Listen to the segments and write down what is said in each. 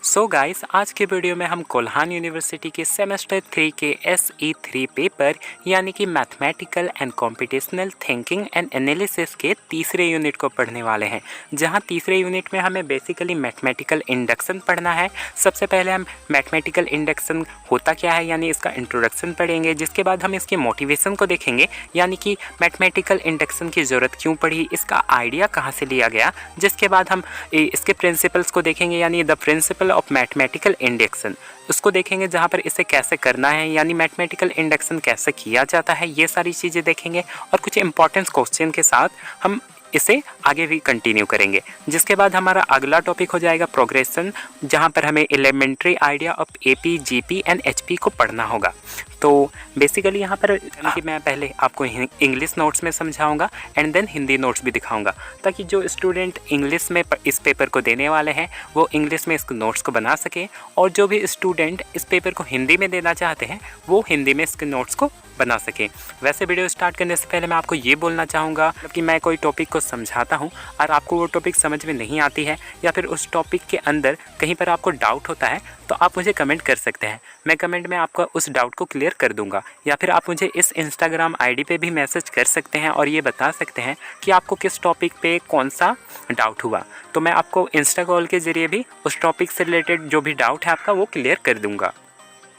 So guys, आज के video में हम कोल्हान यूनिवर्सिटी के सेमेस्टर 3 के SE3 पेपर यानी कि mathematical and computational thinking and analysis के तीसरे यूनिट को पढ़ने वाले हैं। जहां तीसरे यूनिट में हमें बेसिकली मैथमेटिकल इंडक्शन पढ़ना है। सबसे पहले हम मैथमेटिकल इंडक्शन होता क्या है यानी इसका इंट्रोडक्शन पढ़ेंगे, जिसके बाद हम इसके मोटिवेशन को देखेंगे यानी कि मैथमेटिकल इंडक्शन की ज़रूरत क्यों पड़ी, इसका आइडिया कहाँ से लिया गया। जिसके बाद हम इसके प्रिंसिपल्स को देखेंगे यानी the principle of mathematical induction, उसको देखेंगे जहाँ पर इसे कैसे करना है यानी मैथमेटिकल इंडक्शन कैसे किया जाता है, ये सारी चीज़ें देखेंगे और कुछ इंपॉर्टेंट क्वेश्चन के साथ हम इसे आगे भी कंटिन्यू करेंगे। जिसके बाद हमारा अगला टॉपिक हो जाएगा प्रोग्रेशन, जहाँ पर हमें elementary idea of AP, GP and HP को पढ़ना होगा। तो बेसिकली यहाँ पर कि मैं पहले आपको इंग्लिश नोट्स में समझाऊंगा एंड देन हिंदी नोट्स भी दिखाऊंगा, ताकि जो स्टूडेंट इंग्लिश में इस पेपर को देने वाले हैं वो इंग्लिश में इस नोट्स को बना सके, और जो भी स्टूडेंट इस पेपर को हिंदी में देना चाहते हैं वो हिंदी में इसके नोट्स को बना सके। वैसे वीडियो स्टार्ट करने से पहले मैं आपको ये बोलना चाहूँगा कि मैं कोई टॉपिक को समझाता हूँ और आपको वो टॉपिक समझ में नहीं आती है या फिर उस टॉपिक के अंदर कहीं पर आपको डाउट होता है तो आप मुझे कमेंट कर सकते हैं। मैं कमेंट में आपका उस डाउट को क्लियर कर दूंगा, या फिर आप मुझे इस इंस्टाग्राम ID पे भी मैसेज कर सकते हैं और ये बता सकते हैं कि आपको किस टॉपिक पे कौन सा डाउट हुआ, तो मैं आपको इंस्टा कॉल के ज़रिए भी उस टॉपिक से रिलेटेड जो भी डाउट है आपका वो क्लियर कर दूंगा।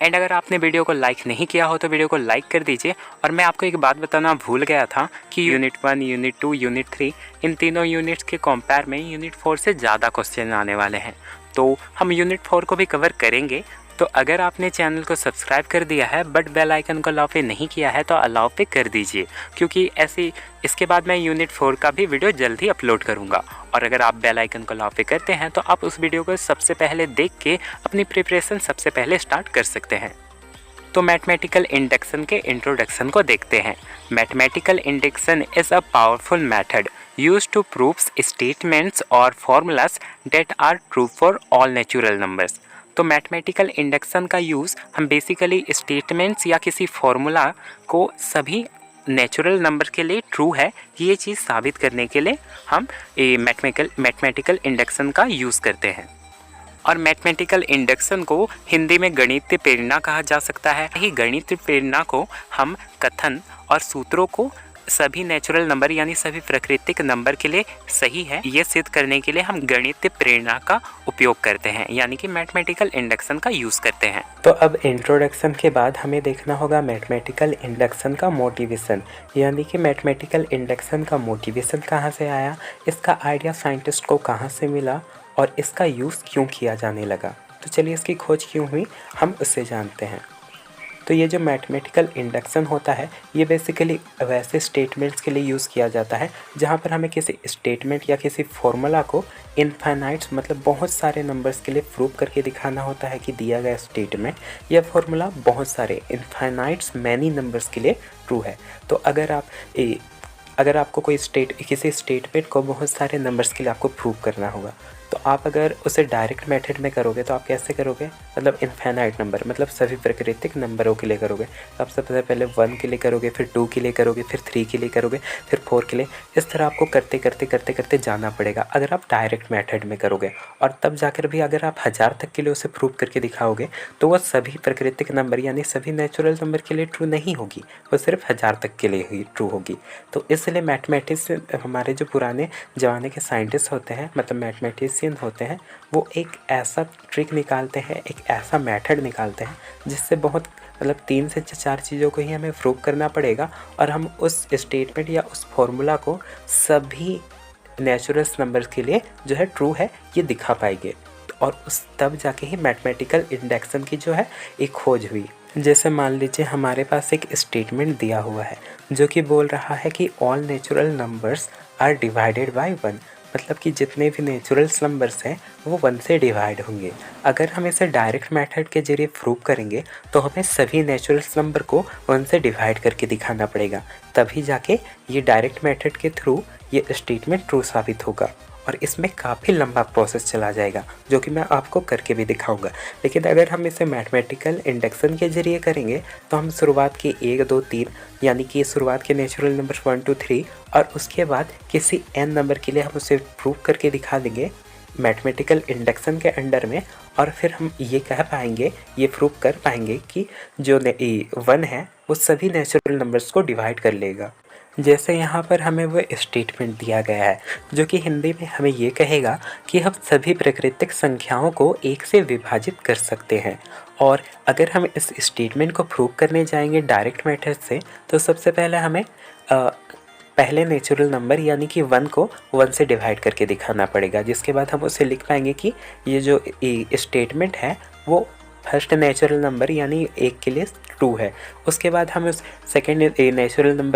एंड अगर आपने वीडियो को लाइक नहीं किया हो तो वीडियो को लाइक कर दीजिए। और मैं आपको एक बात बताना भूल गया था कि यूनिट 1, यूनिट 2, यूनिट 3 इन तीनों यूनिट्स के कंपेयर में यूनिट 4 से ज़्यादा क्वेश्चन आने वाले हैं, तो हम यूनिट 4 को भी कवर करेंगे। तो अगर आपने चैनल को सब्सक्राइब कर दिया है बट बेल आइकन को अलाउ पे नहीं किया है तो अलाउ पे कर दीजिए, क्योंकि ऐसी इसके बाद मैं यूनिट 4 का भी वीडियो जल्दी अपलोड करूंगा। और अगर आप बेल आइकन को अलाउ पे करते हैं तो आप उस वीडियो को सबसे पहले देख के अपनी प्रिपरेशन सबसे पहले स्टार्ट कर सकते हैं। तो मैथमेटिकल इंडक्शन के इंट्रोडक्शन को देखते हैं। Mathematical induction is a powerful method used to prove statements or formulas that are true for all natural numbers। तो मैथमेटिकल इंडक्शन का यूज़ हम बेसिकली स्टेटमेंट्स या किसी फॉर्मूला को सभी नेचुरल नंबर के लिए ट्रू है ये चीज़ साबित करने के लिए हम मैथमेटिकल इंडक्शन का यूज़ करते हैं। और मैथमेटिकल इंडक्शन को हिंदी में गणितीय प्रेरणा कहा जा सकता है। यही गणितीय प्रेरणा को हम कथन और सूत्रों को सभी नेचुरल नंबर यानी सभी प्राकृतिक नंबर के लिए सही है ये सिद्ध करने के लिए हम गणितीय प्रेरणा का उपयोग करते हैं यानी कि मैथमेटिकल इंडक्शन का यूज़ करते हैं। तो अब इंट्रोडक्शन के बाद हमें देखना होगा मैथमेटिकल इंडक्शन का मोटिवेशन, यानी कि मैथमेटिकल इंडक्शन का मोटिवेशन कहाँ से आया, इसका आइडिया साइंटिस्ट को कहाँ से मिला और इसका यूज़ क्यों किया जाने लगा। तो चलिए इसकी खोज क्यों हुई हम उससे जानते हैं। तो ये जो मैथमेटिकल इंडक्शन होता है ये बेसिकली वैसे स्टेटमेंट्स के लिए यूज़ किया जाता है जहाँ पर हमें किसी स्टेटमेंट या किसी फॉर्मूला को इनफाइनाइट्स मतलब बहुत सारे नंबर्स के लिए प्रूव करके दिखाना होता है कि दिया गया स्टेटमेंट या फॉर्मूला बहुत सारे इनफाइनाइट्स मैनी नंबर्स के लिए ट्रू है। तो अगर आपको किसी स्टेटमेंट को बहुत सारे नंबर्स के लिए आपको प्रूव करना होगा तो आप अगर उसे डायरेक्ट मेथड में करोगे तो आप कैसे करोगे, मतलब इनफाइनाइट नंबर मतलब सभी प्राकृतिक नंबरों के लिए करोगे। तो आप सबसे पहले 1 के लिए करोगे, फिर 2 के लिए करोगे, फिर 3 के लिए करोगे, फिर 4 के लिए। इस तरह आपको करते जाना पड़ेगा अगर आप डायरेक्ट मेथड में करोगे। और तब जाकर भी अगर आप 1000 तक के लिए उसे प्रूव करके दिखाओगे तो वह सभी प्राकृतिक नंबर यानी सभी नेचुरल नंबर के लिए ट्रू नहीं होगी, वो सिर्फ 1000 तक के लिए ही ट्रू होगी। तो इसलिए मैथमेटिक्स हमारे जो पुराने ज़माने के साइंटिस्ट होते हैं मतलब मैथमेटिक्स होते हैं वो एक ऐसा ट्रिक निकालते हैं, एक ऐसा मेथड निकालते हैं जिससे बहुत मतलब 3 से 4 चीज़ों को ही हमें प्रूव करना पड़ेगा और हम उस स्टेटमेंट या उस फॉर्मूला को सभी नेचुरल नंबर्स के लिए जो है ट्रू है ये दिखा पाएंगे। और उस तब जाके ही मैथमेटिकल इंडक्शन की जो है एक खोज हुई। जैसे मान लीजिए हमारे पास एक स्टेटमेंट दिया हुआ है जो कि बोल रहा है कि all natural numbers are divided by 1, मतलब कि जितने भी नेचुरल नंबर्स हैं वो 1 से डिवाइड होंगे। अगर हम इसे डायरेक्ट मेथड के जरिए प्रूव करेंगे तो हमें सभी नेचुरल नंबर को 1 से डिवाइड करके दिखाना पड़ेगा, तभी जाके ये डायरेक्ट मेथड के थ्रू ये स्टेटमेंट ट्रू साबित होगा। और इसमें काफ़ी लंबा प्रोसेस चला जाएगा जो कि मैं आपको करके भी दिखाऊंगा। लेकिन अगर हम इसे मैथमेटिकल इंडक्शन के जरिए करेंगे तो हम शुरुआत के 1, 2, 3 यानी कि शुरुआत के नेचुरल नंबर 1, 2, 3 और उसके बाद किसी n नंबर के लिए हम उसे प्रूव करके दिखा देंगे मैथमेटिकल इंडक्शन के अंडर में, और फिर हम ये कह पाएंगे, ये प्रूव कर पाएंगे कि जो 1 है वो सभी नेचुरल नंबर्स को डिवाइड कर लेगा। जैसे यहाँ पर हमें वो स्टेटमेंट दिया गया है जो कि हिंदी में हमें ये कहेगा कि हम सभी प्राकृतिक संख्याओं को 1 से विभाजित कर सकते हैं। और अगर हम इस स्टेटमेंट को प्रूव करने जाएंगे डायरेक्ट मेथड से, तो सबसे पहले हमें पहले नेचुरल नंबर यानी कि 1 को 1 से डिवाइड करके दिखाना पड़ेगा, जिसके बाद हम उसे लिख पाएंगे कि ये जो स्टेटमेंट है वो फर्स्ट नेचुरल नंबर यानी 1 के लिए 2 है। उसके बाद हम उस सेकेंड नेचुरल नंबर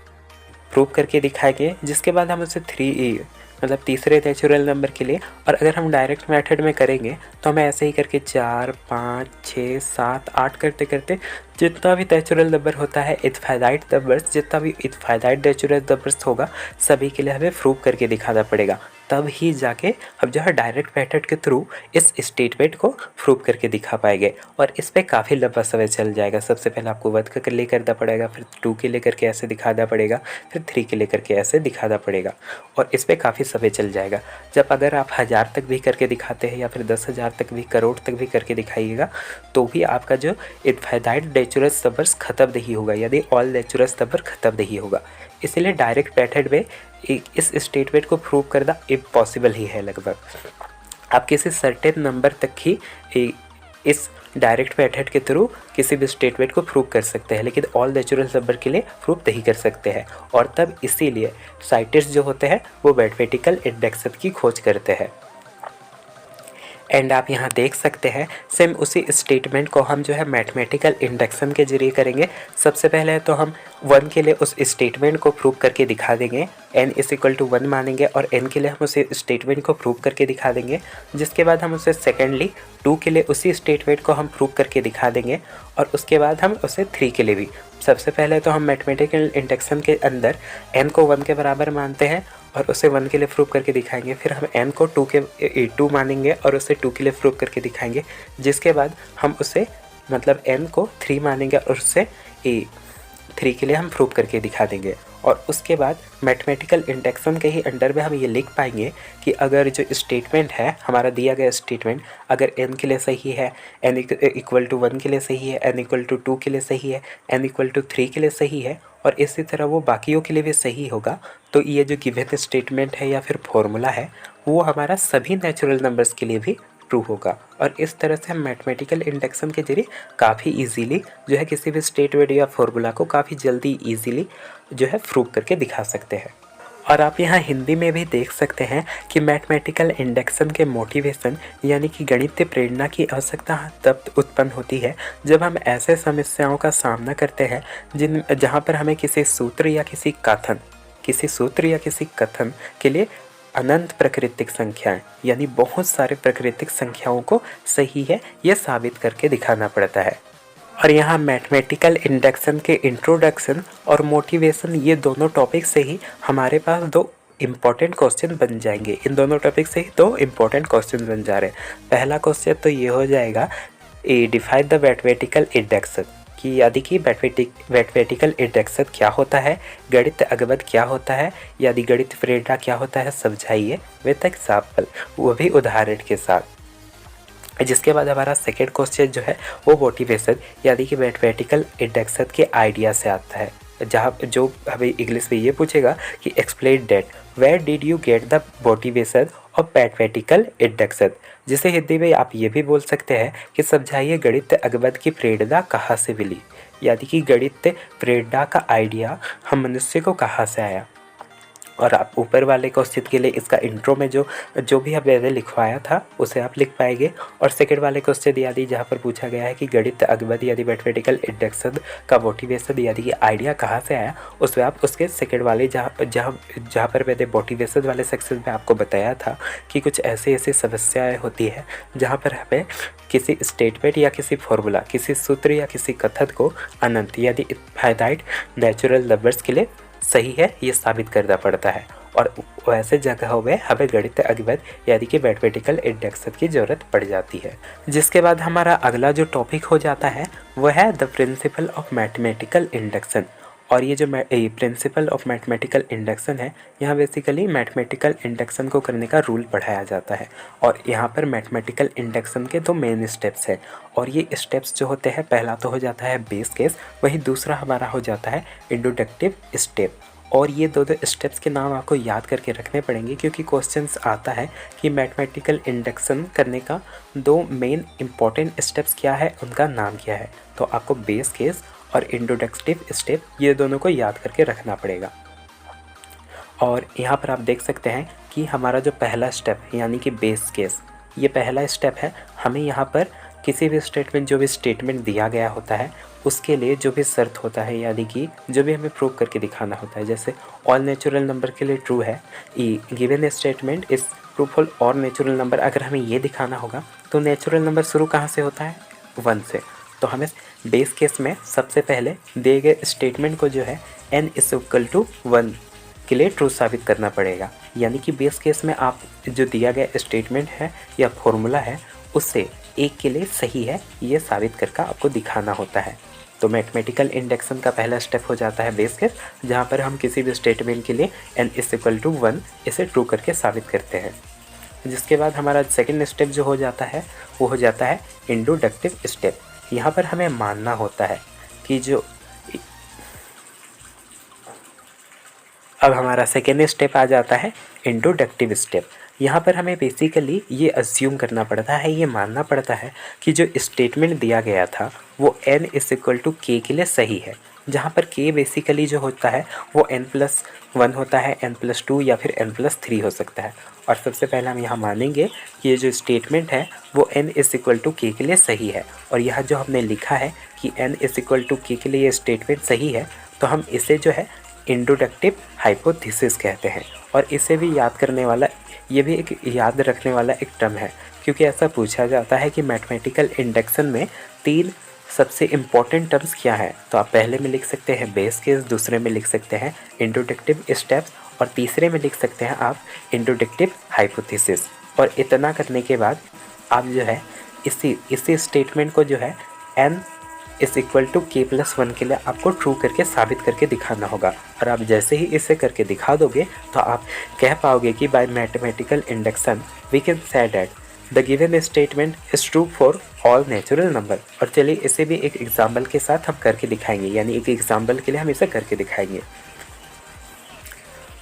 प्रूव करके दिखाएंगे, जिसके बाद हम उसे 3 मतलब तीसरे नेचुरल नंबर के लिए, और अगर हम डायरेक्ट मेथड में करेंगे तो हमें ऐसे ही करके 4, 5, 6, 7, 8 करते करते जितना भी नेचुरल नंबर होता है इनफाइनाइट नंबर्स, जितना भी इनफाइनाइट नेचुरल नंबर्स होगा सभी के लिए हमें प्रूव करके दिखाना पड़ेगा। तब ही जाके हम जो है डायरेक्ट मेथड के थ्रू इस स्टेटमेंट को प्रूव करके दिखा पाएंगे। और इस पर काफ़ी लंबा समय चल जाएगा। सबसे पहले आपको 1 के लिए करना पड़ेगा, फिर 2 के लिए करके ऐसे दिखाना पड़ेगा, फिर 3 के लिए करके ऐसे दिखाना पड़ेगा, और इस पर काफ़ी समय चल जाएगा। जब अगर आप 1000 तक भी करके दिखाते हैं या फिर 10,000 तक भी, करोड़ तक भी करके दिखाइएगा, तो भी आपका जो इनफाइनाइट नेचुरल नंबर्स ख़त्म नहीं होगा, यानी ऑल नेचुरल नंबर ख़त्म नहीं होगा। इसलिए डायरेक्ट मेथड में इस स्टेटमेंट को प्रूव करना इम्पॉसिबल ही है लगभग। आप किसी सर्टेन नंबर तक ही इस डायरेक्ट मेथड के थ्रू किसी भी स्टेटमेंट को प्रूव कर सकते हैं, लेकिन ऑल नेचुरल नंबर के लिए प्रूव नहीं कर सकते हैं। और तब इसीलिए साइंटिस्ट जो होते हैं वो मैथमेटिकल इंडक्शन की खोज करते हैं। एंड आप यहाँ देख सकते हैं सेम उसी स्टेटमेंट को हम जो है मैथमेटिकल इंडक्शन के जरिए करेंगे। सबसे पहले तो हम 1 के लिए उस स्टेटमेंट को प्रूव करके दिखा देंगे, n = 1 मानेंगे, और n के लिए हम उसे स्टेटमेंट को प्रूव करके दिखा देंगे। जिसके बाद हम उसे सेकेंडली 2 के लिए उसी स्टेटमेंट को हम प्रूव करके दिखा देंगे, और उसके बाद हम उसे 3 के लिए भी। सबसे पहले तो हम मैथमेटिकल इंडक्शन के अंदर n को 1 के बराबर मानते हैं और उसे 1 के लिए प्रूव करके दिखाएंगे। फिर हम n को 2 मानेंगे और उसे 2 के लिए प्रूव करके दिखाएंगे। जिसके बाद हम उसे मतलब n को 3 मानेंगे और उससे 3 के लिए हम प्रूव करके दिखा देंगे। और उसके बाद मैथमेटिकल इंडक्शन के ही अंडर में हम ये लिख पाएंगे कि अगर जो स्टेटमेंट है हमारा दिया गया स्टेटमेंट अगर n के लिए सही है, n = 1 के लिए सही है, n = 2 के लिए सही है, n = 3 के लिए सही है, और इसी तरह वो बाकियों के लिए भी सही होगा, तो ये जो गिवन स्टेटमेंट है या फिर फॉर्मूला है वो हमारा सभी नेचुरल नंबर्स के लिए भी ट्रू होगा। और इस तरह से हम मैथमेटिकल इंडक्शन के जरिए काफ़ी इजीली जो है किसी भी स्टेटमेंट या फॉर्मूला को काफ़ी जल्दी इजीली जो है प्रूव करके दिखा सकते हैं। और आप यहाँ हिंदी में भी देख सकते हैं कि मैथमेटिकल इंडक्शन के मोटिवेशन यानी कि गणितीय प्रेरणा की आवश्यकता तब उत्पन्न होती है जब हम ऐसे समस्याओं का सामना करते हैं जहाँ पर हमें किसी सूत्र या किसी कथन के लिए अनंत प्राकृतिक संख्याएं यानी बहुत सारे प्राकृतिक संख्याओं को सही है यह साबित करके दिखाना पड़ता है। और यहाँ मैथमेटिकल इंडक्शन के इंट्रोडक्शन और मोटिवेशन ये दोनों टॉपिक से ही हमारे पास 2 इम्पॉर्टेंट क्वेश्चन बन जाएंगे। इन दोनों टॉपिक से ही 2 इम्पॉर्टेंट क्वेश्चन बन जा रहे हैं। पहला क्वेश्चन तो ये हो जाएगा डिफाइन द मैथमेटिकल इंडक्शन कि यानी कि मैथमेटिकल इंडक्शन क्या होता है, गणित अगमत क्या होता है, यानी गणित प्रेरणा क्या होता है, समझाइए विद एग्जाम्पल, वो भी उदाहरण के साथ। जिसके बाद हमारा सेकेंड क्वेश्चन जो है वो मोटिवेशन यानी कि मैथमेटिकल इंडक्शन के आइडिया से आता है, जहाँ जो हमें इंग्लिश में ये पूछेगा कि explain that where did you get the motivation of mathematical induction, जिसे हिंदी में आप ये भी बोल सकते हैं कि समझाइए गणित अगमत की प्रेरणा कहाँ से मिली, यानी कि गणित प्रेरणा का आइडिया हम मनुष्य को कहाँ से आया। और आप ऊपर वाले क्वेश्चन के लिए इसका इंट्रो में जो भी मैंने लिखवाया था उसे आप लिख पाएंगे। और सेकंड वाले क्वेश्चन यानी जहाँ पर पूछा गया है कि गणित अगमत यानी मैथमेटिकल इंडक्शन का मोटिवेशन यानी कि आइडिया कहाँ से आया, उसमें आप उसके सेकंड वाले जहाँ पर मैंने मोटिवेशन वाले सेक्शन में आपको बताया था कि कुछ ऐसी समस्याएँ होती है जहाँ पर हमें किसी स्टेटमेंट या किसी फॉर्मूला, किसी सूत्र या किसी कथन को अनंत यानी इनफाइनाइट नेचुरल नंबर्स के लिए सही है ये साबित करना पड़ता है। और वैसे जगहों में हमें गणित अगमत यानी कि मैथमेटिकल इंडक्शन की ज़रूरत पड़ जाती है। जिसके बाद हमारा अगला जो टॉपिक हो जाता है वो है the principle of mathematical induction. और ये जो प्रिंसिपल ऑफ मैथमेटिकल इंडक्शन है, यहाँ बेसिकली मैथमेटिकल इंडक्शन को करने का रूल पढ़ाया जाता है। और यहाँ पर मैथमेटिकल इंडक्शन के दो मेन स्टेप्स है, और ये स्टेप्स जो होते हैं, पहला तो हो जाता है बेस केस, वहीं दूसरा हमारा हो जाता है इंट्रोडक्टिव स्टेप। और ये दो स्टेप्स के नाम आपको याद करके रखने पड़ेंगे, क्योंकि क्वेश्चंस आता है कि मैथमेटिकल इंडक्शन करने का दो मेन इंपॉर्टेंट स्टेप्स क्या है, उनका नाम क्या है। तो आपको बेस केस और इंट्रोडक्टिव स्टेप ये दोनों को याद करके रखना पड़ेगा। और यहाँ पर आप देख सकते हैं कि हमारा जो पहला स्टेप यानी कि बेस केस, ये पहला स्टेप है। हमें यहाँ पर किसी भी स्टेटमेंट, जो भी स्टेटमेंट दिया गया होता है, उसके लिए जो भी शर्त होता है, यानी कि जो भी हमें प्रूव करके दिखाना होता है, जैसे ऑल नेचुरल नंबर के लिए ट्रू है, given statement is true for all natural number. अगर हमें ये दिखाना होगा तो नेचुरल नंबर शुरू कहाँ से होता है, 1 से। तो हमें बेस केस में सबसे पहले दिए गए स्टेटमेंट को जो है n इज इक्वल टू 1 के लिए ट्रू साबित करना पड़ेगा। यानी कि बेस केस में आप जो दिया गया स्टेटमेंट है या फॉर्मूला है, उससे एक के लिए सही है ये साबित करके आपको दिखाना होता है। तो मैथमेटिकल इंडक्शन का पहला स्टेप हो जाता है बेस केस, जहाँ पर हम किसी भी स्टेटमेंट के लिए n इज इक्वल टू 1 इसे ट्रू करके साबित करते हैं। जिसके बाद हमारा सेकेंड स्टेप जो हो जाता है, वो हो जाता है इंट्रोडक्टिव स्टेप। यहाँ पर हमें मानना होता है कि जो अब हमारा सेकेंड स्टेप आ जाता है इंट्रोडक्टिव स्टेप। यहाँ पर हमें बेसिकली ये अज्यूम करना पड़ता है, ये मानना पड़ता है कि जो स्टेटमेंट दिया गया था वो n is equal to k के लिए सही है, जहाँ पर k बेसिकली जो होता है वो n+1 होता है, n+2 या फिर n+3 हो सकता है। और सबसे पहले हम यहाँ मानेंगे कि ये जो स्टेटमेंट है वो n is equal to k के लिए सही है। और यहाँ जो हमने लिखा है कि n is equal to k के लिए ये स्टेटमेंट सही है, तो हम इसे जो है इंट्रोडक्टिव हाइपोथेसिस कहते हैं। और इसे भी याद करने वाला, ये भी एक याद रखने वाला एक टर्म है, क्योंकि ऐसा पूछा जाता है कि मैथमेटिकल इंडक्शन में 3 सबसे इम्पॉर्टेंट टर्म्स क्या है। तो आप पहले में लिख सकते हैं बेस केस, दूसरे में लिख सकते हैं इंट्रोडक्टिव स्टेप्स, और तीसरे में लिख सकते हैं आप इंट्रोडक्टिव हाइपोथेसिस। और इतना करने के बाद आप जो है इसी स्टेटमेंट को जो है n is equal to k+1 के लिए आपको ट्रू करके साबित करके दिखाना होगा। और आप जैसे ही इसे करके दिखा दोगे तो आप कह पाओगे कि by mathematical induction we can say that the given statement is true for all natural number. और चलिए इसे भी एक एग्जाम्पल के साथ हम करके दिखाएंगे, यानी एक एग्जाम्पल के लिए हम इसे करके दिखाएंगे।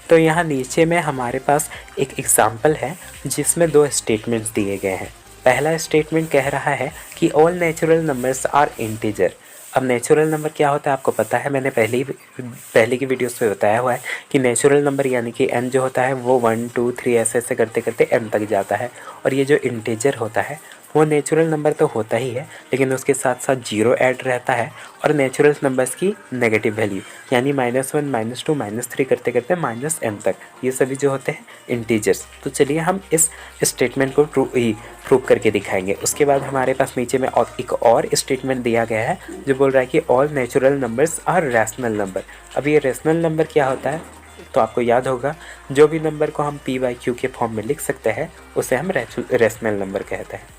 तो यहाँ नीचे में हमारे पास एक एग्जाम्पल है जिसमें 2 स्टेटमेंट्स दिए गए हैं। पहला स्टेटमेंट कह रहा है कि all natural numbers are integer. अब नेचुरल नंबर क्या होता है आपको पता है, मैंने पहले की वीडियोस पे बताया हुआ है कि नेचुरल नंबर यानी कि n जो होता है वो 1 2 3 ऐसे करते करते n तक जाता है। और ये जो इंटीजर होता है वो नेचुरल नंबर तो होता ही है, लेकिन उसके साथ साथ 0 ऐड रहता है और नेचुरल नंबर्स की नेगेटिव वैल्यू यानी -1 -2 -3 करते करते -n तक, ये सभी जो होते हैं इंटीजर्स। तो चलिए हम इस स्टेटमेंट को प्रूव करके दिखाएंगे। उसके बाद हमारे पास नीचे में एक और स्टेटमेंट दिया गया है जो बोल रहा है कि all natural numbers are rational number. अब ये रैशनल नंबर क्या होता है, तो आपको याद होगा जो भी नंबर को हम p/q के फॉर्म में लिख सकते हैं उसे हम रैशनल नंबर कहते हैं।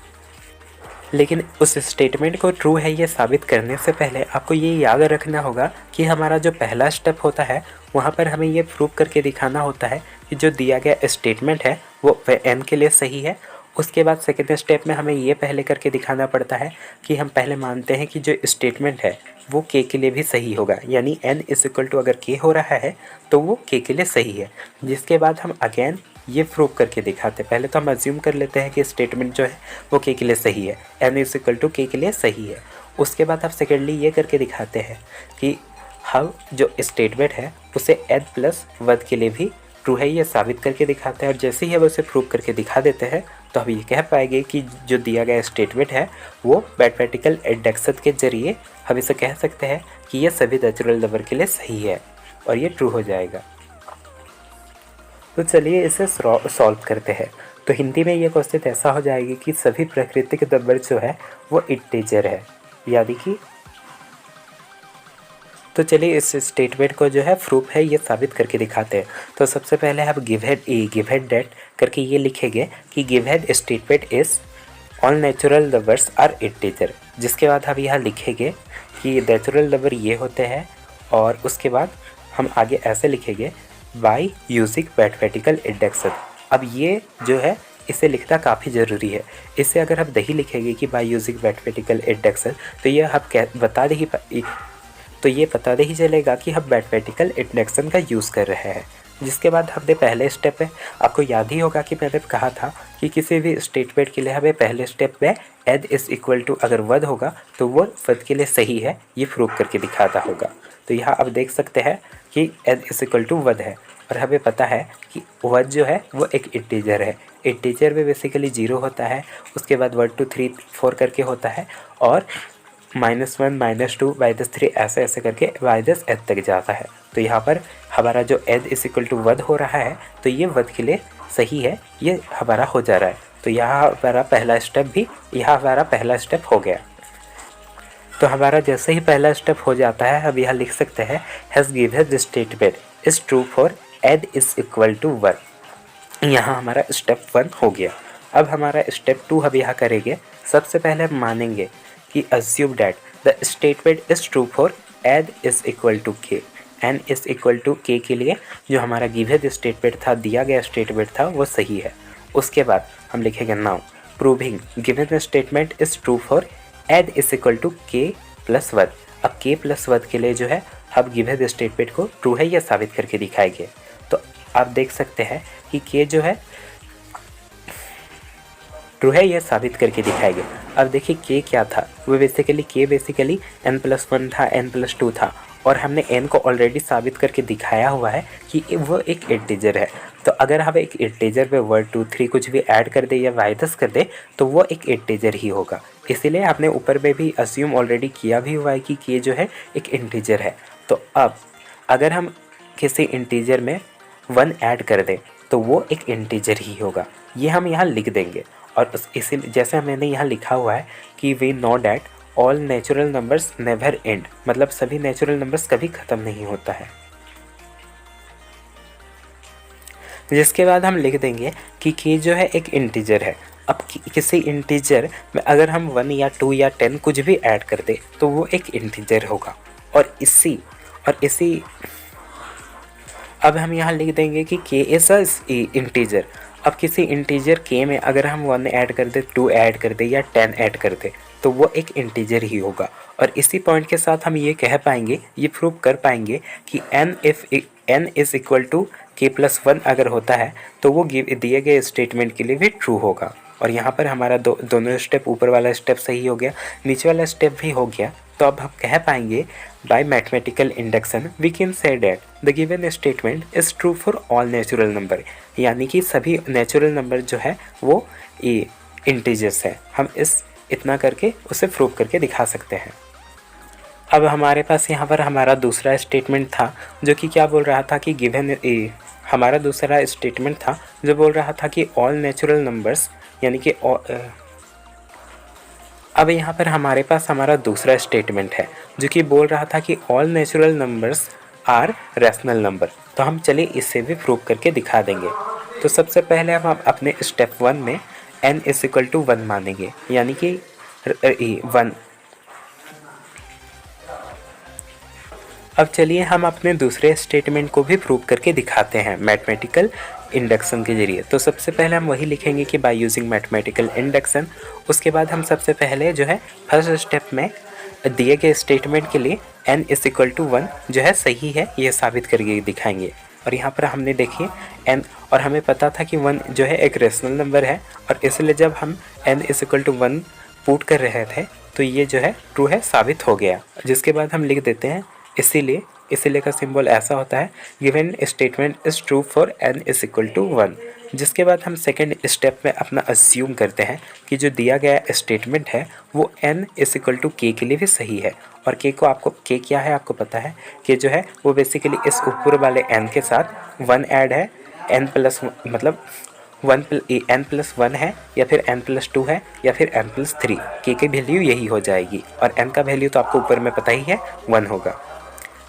लेकिन उस स्टेटमेंट को ट्रू है ये साबित करने से पहले आपको ये याद रखना होगा कि हमारा जो पहला स्टेप होता है वहाँ पर हमें ये प्रूव करके दिखाना होता है कि जो दिया गया स्टेटमेंट है वो n के लिए सही है। उसके बाद सेकेंड स्टेप में हमें ये पहले करके दिखाना पड़ता है कि हम पहले मानते हैं कि जो स्टेटमेंट है वो k के लिए भी सही होगा, यानी n इज इक्वल टू अगर k हो रहा है तो वो k के लिए सही है। जिसके बाद हम अगेन ये प्रूव करके दिखाते हैं। पहले तो हम अज्यूम कर लेते हैं कि स्टेटमेंट जो है वो k के लिए सही है, n is equal to k के लिए सही है। उसके बाद आप सेकेंडली ये करके दिखाते हैं कि हम जो स्टेटमेंट है उसे n+1 के लिए भी ट्रू है ये साबित करके दिखाते हैं। और जैसे ही हम उसे प्रूव करके दिखा देते हैं तो हम ये कह पाएंगे कि जो दिया गया स्टेटमेंट है वो मैथमेटिकल इंडक्शन के जरिए हम इसे कह सकते हैं कि ये सभी नेचुरल नंबर के लिए सही है और ये ट्रू हो जाएगा। तो चलिए इसे सॉल्व करते हैं। तो हिंदी में ये क्वेश्चन ऐसा हो जाएगी कि सभी प्राकृतिक नंबर जो है वो इंटीजर है, यानी कि तो चलिए इस स्टेटमेंट को जो है प्रूफ है ये साबित करके दिखाते हैं। तो सबसे पहले हम गिवन डेट करके ये लिखेंगे कि given statement is all natural numbers are integer. जिसके बाद हम यहाँ लिखेंगे कि नेचुरल नंबर ये होते हैं और उसके बाद हम आगे ऐसे लिखेंगे बाय यूजिंग मैथमेटिकल इंडक्शन। अब ये जो है इसे लिखना काफ़ी ज़रूरी है। इससे अगर हम नहीं लिखेंगे कि बाय यूजिंग मैथमेटिकल इंडक्शन तो ये हम पता नहीं चलेगा कि हम मैथमेटिकल इंडक्शन का यूज़ कर रहे हैं। जिसके बाद हमने पहले स्टेप में आपको याद ही होगा कि मैंने कहा था कि किसी भी स्टेटमेंट के लिए हमें पहले स्टेप में n इज़ इक्वल टू अगर 1 होगा तो वो 1 के लिए सही है, ये प्रूव करके दिखाता होगा। तो यहाँ आप देख सकते हैं कि n इज़ इक्वल टू 1 है और हमें पता है कि 1 जो है वो एक इंटीजर है। इंटीजर में बेसिकली 0 होता है, उसके बाद 1 2 3 4 करके होता है और -1 -2 -3 ऐसे ऐसे करके -n तक जाता है। तो यहाँ पर हमारा जो n इज़ इक्वल टू 1 हो रहा है तो ये 1 के लिए सही है, ये हमारा हो जा रहा है। तो यहाँ हमारा पहला स्टेप हो गया। तो हमारा जैसे ही पहला स्टेप हो जाता है हम यहाँ लिख सकते हैं has given the statement is true for n is equal to 1। यहाँ हमारा स्टेप 1 हो गया। अब हमारा स्टेप 2 हम यहाँ करेंगे। सबसे पहले हम मानेंगे कि assume that the statement is true for n is equal to k। n is equal to k के लिए जो हमारा गिवन स्टेटमेंट था, दिया गया स्टेटमेंट था, वो सही है। उसके बाद हम लिखेंगे now proving given statement is true for n is equal to k plus 1। अब k प्लस 1 के लिए जो है हम गिवन स्टेटमेंट को ट्रू है यह साबित करके दिखाएंगे। तो आप देख सकते हैं कि k जो है ट्रू है, यह साबित करके दिखाएंगे। अब देखिए k क्या था, वो बेसिकली n+1 था, n+2 था और हमने n को ऑलरेडी साबित करके दिखाया हुआ है कि वो एक इंटीजर है। तो अगर हम एक इंटीजर पे 1 2 3 कुछ भी ऐड कर दे या माइनस कर दे तो वो एक इंटीजर ही होगा। इसीलिए आपने ऊपर में भी अस्यूम ऑलरेडी किया भी हुआ है कि k जो है एक इंटीजर है। तो अब अगर हम किसी इंटीजर में 1 ऐड कर दें तो वो एक इंटीजर ही होगा, ये हम यहाँ लिख देंगे। और इसी जैसे मैंने यहाँ लिखा हुआ है कि we know that all natural numbers never end, मतलब सभी नेचुरल नंबर्स कभी ख़त्म नहीं होता है। जिसके बाद हम लिख देंगे कि k जो है एक इंटीजर है। अब किसी इंटीजर में अगर हम 1 या 2 या 10 कुछ भी ऐड कर दे तो वो एक इंटीजर होगा। और इसी अब हम यहाँ लिख देंगे कि k इज़ अ इंटीजर। अब किसी इंटीजर k में अगर हम 1 ऐड कर दे, 2 ऐड कर दे या 10 ऐड कर दे तो वो एक इंटीजर ही होगा। और इसी पॉइंट के साथ हम ये कह पाएंगे, ये प्रूव कर पाएंगे कि n is equal to k+1 अगर होता है तो वो दिए गए स्टेटमेंट के लिए भी ट्रू होगा। और यहाँ पर हमारा दोनों स्टेप, ऊपर वाला स्टेप सही हो गया, नीचे वाला स्टेप भी हो गया। तो अब हम कह पाएंगे by mathematical induction we can say that the given statement is true for all natural number, यानी कि सभी नेचुरल नंबर जो है वो इंटीजर्स है। हम इतना करके उसे प्रूव करके दिखा सकते हैं। अब हमारे पास यहाँ पर हमारा दूसरा स्टेटमेंट था जो कि क्या बोल रहा था कि गिवन हमारा दूसरा स्टेटमेंट था जो बोल रहा था कि ऑल नेचुरल नंबर्स, यानी कि अब यहाँ पर हमारे पास हमारा दूसरा स्टेटमेंट है जो कि बोल रहा था कि all natural numbers are rational number. तो हम चलिए इससे भी प्रूव करके दिखा देंगे। तो सबसे पहले हम अपने स्टेप 1 में n इज़ इक्वल टू 1 मानेंगे, यानी कि 1। अब चलिए हम अपने दूसरे स्टेटमेंट को भी प्रूव करके दिखाते हैं मैथमेटिकल इंडक्शन के जरिए। तो सबसे पहले हम वही लिखेंगे कि बाय यूजिंग मैथमेटिकल इंडक्शन। उसके बाद हम सबसे पहले जो है फर्स्ट स्टेप में दिए गए स्टेटमेंट के लिए n इज़ इक्वल टू 1 जो है सही है, यह साबित करके दिखाएंगे। और यहाँ पर हमने देखिए n, और हमें पता था कि 1 जो है एक रेशनल नंबर है और इसलिए जब हम n is equal to 1 put कर रहे थे तो ये जो है ट्रू है साबित हो गया। जिसके बाद हम लिख देते हैं इसीलिए का सिंबल ऐसा होता है given statement is true for n is equal to 1। जिसके बाद हम सेकेंड स्टेप में अपना अस्यूम करते हैं कि जो दिया गया स्टेटमेंट है वो n is equal to k के लिए भी सही है। और k क्या है आपको पता है कि जो है वो बेसिकली इस ऊपर वाले n के साथ 1 ऐड है, मतलब n+1 है या फिर n+2 है या फिर n+3, k की वैल्यू यही हो जाएगी और n का वैल्यू तो आपको ऊपर में पता ही है 1 होगा।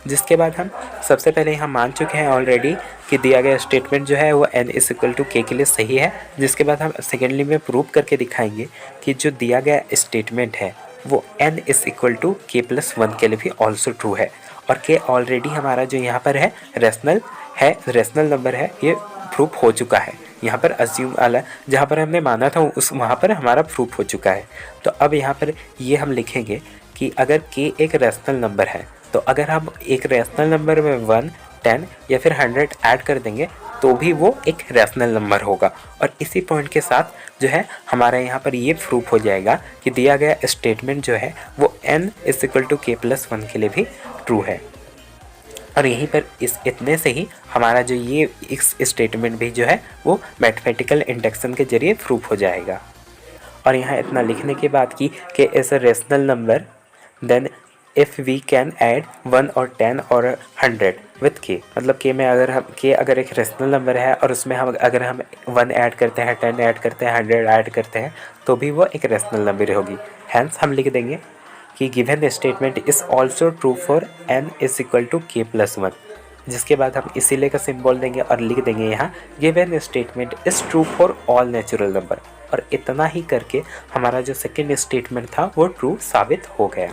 जिसके बाद हम सबसे पहले यहाँ मान चुके हैं ऑलरेडी कि दिया गया स्टेटमेंट जो है वो n is equal to k के लिए सही है। जिसके बाद हम सेकेंडली में प्रूव करके दिखाएंगे कि जो दिया गया स्टेटमेंट है वो n is equal to k+1 के लिए भी ऑल्सो ट्रू है। और के ऑलरेडी हमारा जो यहाँ पर है रेशनल नंबर है, ये प्रूफ हो चुका है। यहाँ पर अस्यूम वाला जहाँ पर हमने माना था उस वहाँ पर हमारा प्रूफ हो चुका है। तो अब यहाँ पर ये हम लिखेंगे कि अगर के एक रेशनल नंबर है तो अगर हम एक रेशनल नंबर में 1, 10 या फिर 100 ऐड कर देंगे तो भी वो एक रेशनल नंबर होगा। और इसी पॉइंट के साथ जो है हमारा यहाँ पर ये प्रूफ हो जाएगा कि दिया गया स्टेटमेंट जो है वो n = k+1 के लिए भी ट्रू है। और यहीं पर इस इतने से ही हमारा जो ये इस स्टेटमेंट भी जो है वो मैथमेटिकल इंडक्शन के जरिए प्रूफ हो जाएगा। और यहाँ इतना लिखने के बाद कि k is a rational number then if we can add 1 और 10 और 100 विथ k, मतलब k में अगर एक रेशनल नंबर है और उसमें अगर हम 1 ऐड करते हैं, 10 ऐड करते हैं, 100 ऐड करते हैं तो भी वो एक रेशनल नंबर होगी। हैंस हम लिख देंगे कि given statement is also true for n = k+1, जिसके बाद हम इसीलिए का सिंबल देंगे और लिख देंगे यहाँ given statement is true for all natural number. और इतना ही करके हमारा जो सेकेंड स्टेटमेंट था वो ट्रू साबित हो गया।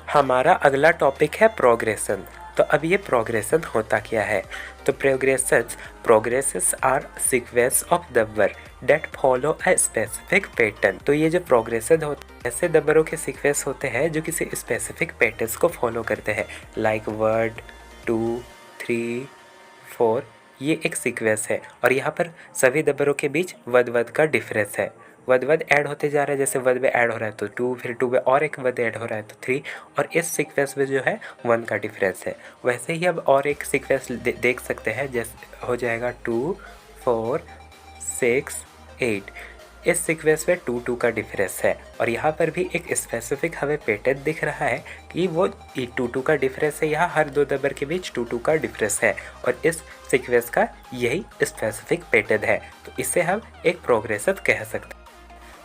हमारा अगला टॉपिक है प्रोग्रेशन। तो अब ये प्रोग्रेशन होता क्या है? तो progresses are sequence of number that follow a specific pattern. तो ये जो प्रोग्रेशन होते हैं ऐसे नंबरों के सीक्वेंस होते हैं जो किसी स्पेसिफिक पैटर्न्स को फॉलो करते हैं, लाइक 1, 2, 3, 4। ये एक सीक्वेंस है और यहाँ पर सभी नंबरों के बीच वद का डिफरेंस है। वद ऐड होते जा रहा है, जैसे वद में ऐड हो रहा है तो 2, फिर 2 में और एक वद ऐड हो रहा है तो 3, और इस सीक्वेंस में जो है 1 का डिफरेंस है। वैसे ही अब और एक सीक्वेंस देख सकते हैं, जैसे हो जाएगा 2, 4, 6, 8। इस सीक्वेंस में 2 का डिफरेंस है और यहाँ पर भी एक स्पेसिफिक हमें पैटर्न दिख रहा है कि वो 2 का डिफरेंस है। यहाँ हर दो नंबर के बीच 2 का डिफरेंस है और इस सीक्वेंस का यही स्पेसिफिक पैटर्न है, तो इसे हम एक प्रोग्रेशन कह सकते हैं।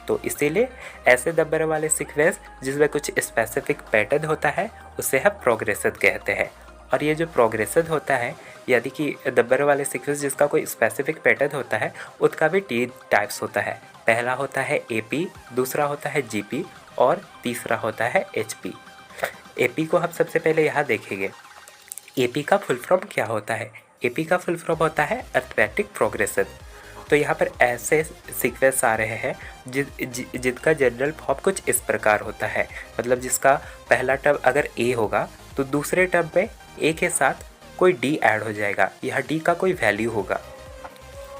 तो इसीलिए ऐसे नंबर वाले सीक्वेंस जिसमें कुछ स्पेसिफिक पैटर्न होता है उसे हम प्रोग्रेशन कहते हैं। और ये जो प्रोग्रेशन होता है यानी कि नंबर वाले सीक्वेंस जिसका कोई स्पेसिफिक पैटर्न होता है उसका भी 3 टाइप्स होता है। पहला होता है AP, दूसरा होता है GP और तीसरा होता है HP। AP को हम सबसे पहले यहाँ देखेंगे। AP का फुल फॉर्म क्या होता है? AP का फुल फॉर्म होता है अरिथमेटिक प्रोग्रेशन। तो यहाँ पर ऐसे सीक्वेंस आ रहे हैं जिनका जनरल फॉर्म कुछ इस प्रकार होता है, मतलब जिसका पहला टर्म अगर A होगा तो दूसरे टर्म में A के साथ कोई D ऐड हो जाएगा, यह D का कोई वैल्यू होगा।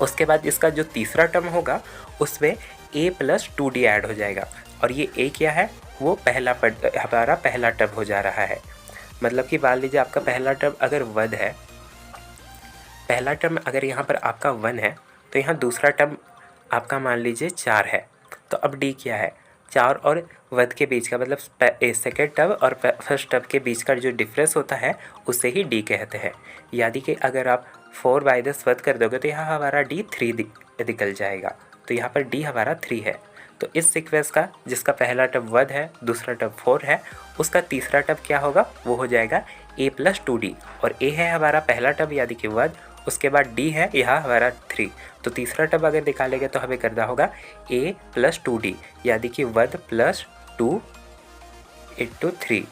उसके बाद इसका जो तीसरा टर्म होगा उसमें A + 2D ऐड हो जाएगा और ये A क्या है? वो हमारा पहला टर्म हो जा रहा है। मतलब कि मान लीजिए आपका पहला टर्म अगर 1 है, पहला टर्म अगर यहाँ पर आपका 1 है तो यहाँ दूसरा टर्म आपका मान लीजिए 4 है। तो अब D क्या है? 4 और 1 के बीच का, मतलब सेकेंड टर्म और फर्स्ट टर्म के बीच का जो डिफरेंस होता है उसे ही D कहते हैं। यानी कि अगर आप 4 बाई 10 रद्द कर दोगे तो यहाँ हमारा D 3 निकल जाएगा। तो यहाँ पर D हमारा 3 है। तो इस सीक्वेंस का जिसका पहला टर्म 1 है, दूसरा टर्म 4 है, उसका तीसरा टर्म क्या होगा? वो हो जाएगा A + 2D। और A है हमारा पहला टर्म यानी कि 1, उसके बाद D है यहाँ हमारा 3। तो तीसरा टर्म अगर निकालेंगे तो हमें करना होगा A + 2D यानी कि 1 + 2 × 3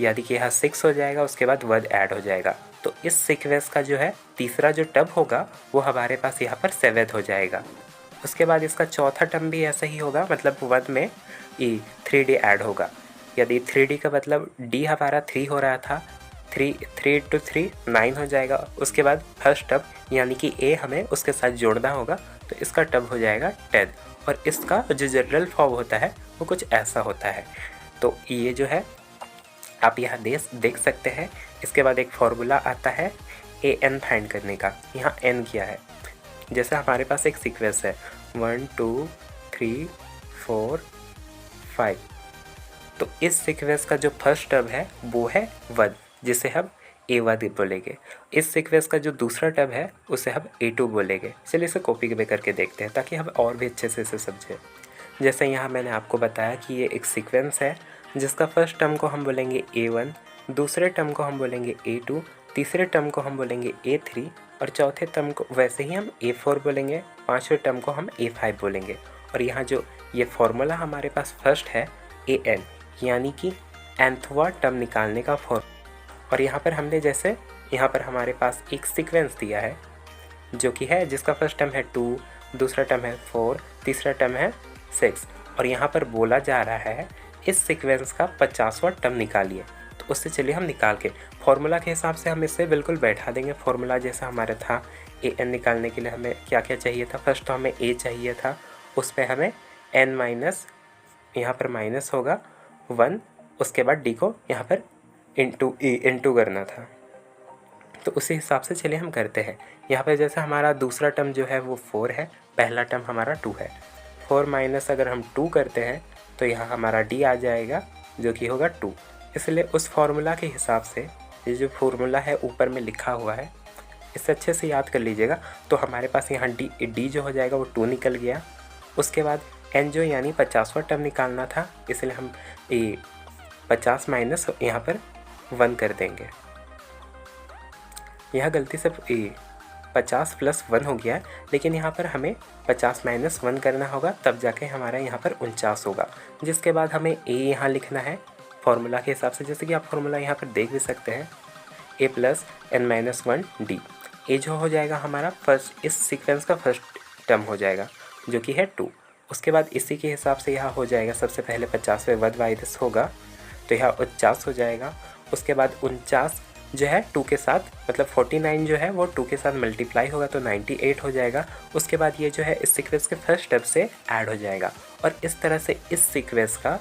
यानी कि यहाँ 6 हो जाएगा। उसके बाद 1 ऐड हो जाएगा। तो इस सीक्वेंस का जो है तीसरा जो टर्म होगा वो हमारे पास यहाँ पर 7 हो जाएगा। उसके बाद इसका चौथा टर्म भी ऐसा ही होगा, मतलब 1 में 3D ऐड होगा। यदि 3D का मतलब D हमारा 3 हो रहा था, 3 × 3 9 हो जाएगा। उसके बाद फर्स्ट टर्म यानी कि A हमें उसके साथ जोड़ना होगा तो इसका टर्म हो जाएगा 10। और इसका जो जनरल फॉर्म होता है वो कुछ ऐसा होता है। तो ये जो है आप यहाँ देख सकते हैं। इसके बाद एक फार्मूला आता है AN फाइंड करने का। यहाँ N क्या है? जैसे हमारे पास एक सीक्वेंस है 1, 2, 3, 4, 5। तो इस सीक्वेंस का जो फर्स्ट टर्म है वो है 1, जिसे हम A1 बोलेंगे। इस सीक्वेंस का जो दूसरा टर्म है उसे हम A2 बोलेंगे। चलिए इसे कॉपी में करके देखते हैं ताकि हम और भी अच्छे से इसे समझें। जैसे यहाँ मैंने आपको बताया कि ये एक सीक्वेंस है जिसका फर्स्ट टर्म को हम बोलेंगे A1, दूसरे टर्म को हम बोलेंगे A2, तीसरे टर्म को हम बोलेंगे A3 और चौथे टर्म को वैसे ही हम A4 बोलेंगे, पाँचवें टर्म को हम A5 बोलेंगे। और यहाँ जो ये फॉर्मूला हमारे पास फर्स्ट है AN यानी कि nthवा टर्म निकालने का और यहाँ पर हमने जैसे यहाँ पर हमारे पास एक सीक्वेंस दिया है जो कि है जिसका फर्स्ट टर्म है 2, दूसरा टर्म है 4, तीसरा टर्म है 6 और यहाँ पर बोला जा रहा है इस सीक्वेंस का 50वां टर्म निकालिए। तो उससे चलिए हम निकाल के फॉर्मूला के हिसाब से हम इसे बिल्कुल बैठा देंगे। फॉर्मूला जैसा हमारा था an निकालने के लिए हमें क्या क्या चाहिए था। फर्स्ट तो हमें a चाहिए था, उस पर हमें n माइनस यहाँ पर माइनस होगा 1, उसके बाद d को यहाँ पर इंटू करना था। तो उसी हिसाब से चलिए हम करते हैं। यहाँ पर जैसे हमारा दूसरा टर्म जो है वो 4 है, पहला टर्म हमारा 2 है। 4 माइनस अगर हम 2 करते हैं तो यहाँ हमारा d आ जाएगा जो कि होगा 2। इसलिए उस फार्मूला के हिसाब से ये जो फार्मूला है ऊपर में लिखा हुआ है इसे अच्छे से याद कर लीजिएगा। तो हमारे पास यहाँ d जो हो जाएगा वो 2 निकल गया। उसके बाद n जो यानी 50वां टर्म निकालना था, इसलिए हम 50 माइनस यहाँ पर 1 कर देंगे। यह गलती से 50 प्लस 1 हो गया है, लेकिन यहाँ पर हमें 50 माइनस 1 करना होगा, तब जाके हमारा यहाँ पर 49 होगा। जिसके बाद हमें a यहाँ लिखना है फॉर्मूला के हिसाब से, जैसे कि आप फॉर्मूला यहाँ पर देख भी सकते हैं a plus n minus 1 d। a जो हो जाएगा हमारा फर्स्ट, इस सीक्वेंस का फर्स्ट टर्म हो जाएगा जो कि है 2। उसके बाद इसी के हिसाब से यहाँ हो जाएगा, सबसे पहले 50 पे वध वाइदस होगा तो यहाँ 49 हो जाएगा। उसके बाद 49 जो है 2 के साथ, मतलब 49 जो है वो 2 के साथ मल्टीप्लाई होगा तो 98 हो जाएगा। उसके बाद ये जो है इस सीक्वेंस के फर्स्ट स्टेप से ऐड हो जाएगा और इस तरह से इस सीक्वेंस का,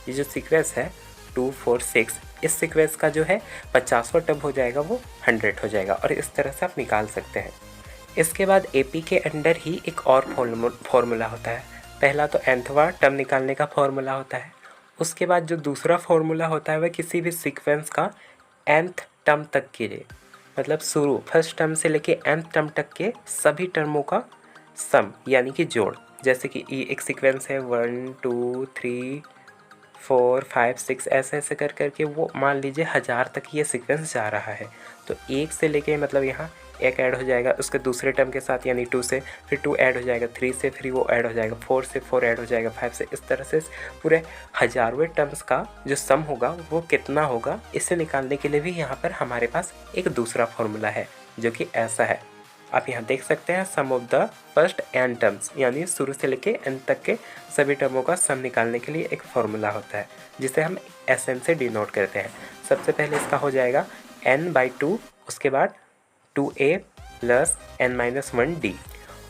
ये जो सीक्वेंस है 2, 4, 6, इस सीक्वेंस का जो है 50वां टर्म हो जाएगा वो 100 हो जाएगा और इस तरह से आप निकाल सकते हैं। इसके बाद AP के अंदर ही एक और फॉर्मूला होता है। पहला तो nthवां टर्म निकालने का फॉर्मूला होता है। उसके बाद जो दूसरा फॉर्मूला होता है वह किसी भी सीक्वेंस का nth टर्म तक के लिए, मतलब शुरू फर्स्ट टर्म से लेके nth टर्म तक के सभी टर्मों का सम यानी कि जोड़। जैसे कि ये एक सीक्वेंस है 1, 2, 3, 4, 5, 6 ऐसे ऐसे कर करके वो मान लीजिए 1000 तक ये सीक्वेंस जा रहा है। तो 1 से लेके मतलब यहाँ 1 ऐड हो जाएगा उसके दूसरे टर्म के साथ यानी 2 से, फिर 2 ऐड हो जाएगा 3 से, फिर वो ऐड हो जाएगा 4 से, 4 ऐड हो जाएगा 5 से। इस तरह से पूरे 1000वें टर्म्स का जो सम होगा वो कितना होगा, इसे निकालने के लिए भी यहाँ पर हमारे पास एक दूसरा फॉर्मूला है जो कि ऐसा है। आप यहाँ देख सकते हैं sum of the first n terms, यानी शुरू से लेके n तक के सभी टर्मों का सम निकालने के लिए एक फॉर्मूला होता है जिसे हम Sn से डिनोट करते हैं। सबसे पहले इसका हो जाएगा n/2, उसके बाद 2a प्लस n-1d।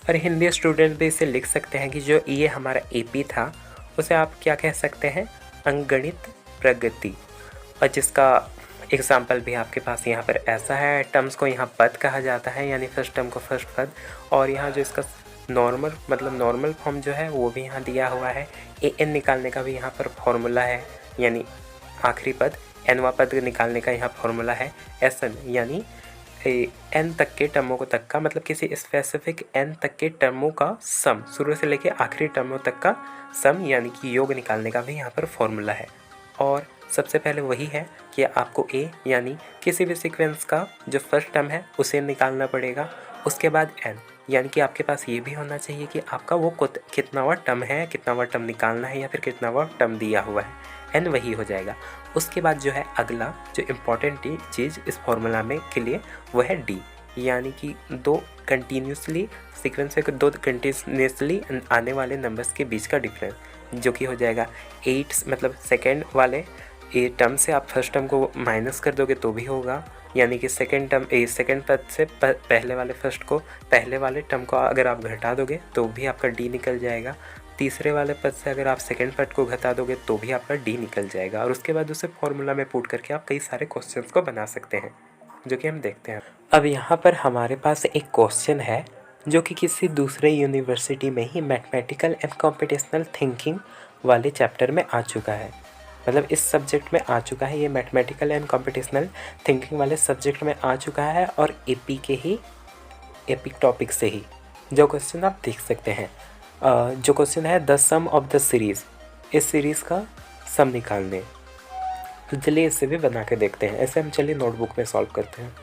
और हिंदी स्टूडेंट भी इसे लिख सकते हैं कि जो ये हमारा AP था उसे आप क्या कह सकते हैं, अंकगणित प्रगति। और जिसका एग्जाम्पल भी आपके पास यहाँ पर ऐसा है, टर्म्स को यहाँ पद कहा जाता है यानी फर्स्ट टर्म को फर्स्ट पद, और यहाँ जो इसका नॉर्मल मतलब नॉर्मल फॉर्म जो है वो भी यहाँ दिया हुआ है। an निकालने का भी यहाँ पर फॉर्मूला है यानी आखिरी पद, nवां पद निकालने का यहाँ फॉर्मूला है Sn यानी n तक के टर्मों को तक का, मतलब किसी स्पेसिफिक n तक के टर्मों का सम, शुरू से लेके आखिरी टर्मों तक का सम यानी कि योग निकालने का भी यहाँ पर फॉर्मूला है। और सबसे पहले वही है कि आपको a यानी किसी भी सीक्वेंस का जो फर्स्ट टर्म है उसे निकालना पड़ेगा। उसके बाद n यानी कि आपके पास ये भी होना चाहिए कि आपका वो कितनावा टर्म है, कितनावा टर्म निकालना है या फिर कितनावा टर्म दिया हुआ है, n वही हो जाएगा। उसके बाद जो है अगला जो इम्पॉर्टेंट चीज़ इस फॉर्मूला में के लिए वो है d, यानी कि दो कंटिन्यूसली सीक्वेंस में दो कंटिन्यूसली आने वाले नंबर्स के बीच का डिफरेंस, जो कि हो जाएगा 8, मतलब सेकेंड वाले ए टर्म से आप फर्स्ट टर्म को माइनस कर दोगे तो भी होगा, यानी कि सेकेंड पद से पहले वाले फर्स्ट को, पहले वाले टर्म को अगर आप घटा दोगे तो भी आपका डी निकल जाएगा। तीसरे वाले पद से अगर आप सेकेंड पद को घटा दोगे तो भी आपका डी निकल जाएगा। और उसके बाद उसे फॉर्मूला में पुट करके आप कई सारे क्वेश्चंस को बना सकते हैं, जो कि हम देखते हैं। अब यहाँ पर हमारे पास एक क्वेश्चन है जो कि किसी दूसरे यूनिवर्सिटी में ही मैथमेटिकल एंड कॉम्पिटिशनल थिंकिंग वाले चैप्टर में आ चुका है, मतलब इस सब्जेक्ट में आ चुका है, ये मैथमेटिकल एंड कॉम्पिटिशनल थिंकिंग वाले सब्जेक्ट में आ चुका है और एपी के ही एपिक टॉपिक से ही। जो क्वेश्चन आप देख सकते हैं, जो क्वेश्चन है the sum of the series, इस सीरीज़ का सम निकालने। तो चलिए इससे भी बना के देखते हैं। ऐसे हम चलिए नोटबुक में सॉल्व करते हैं,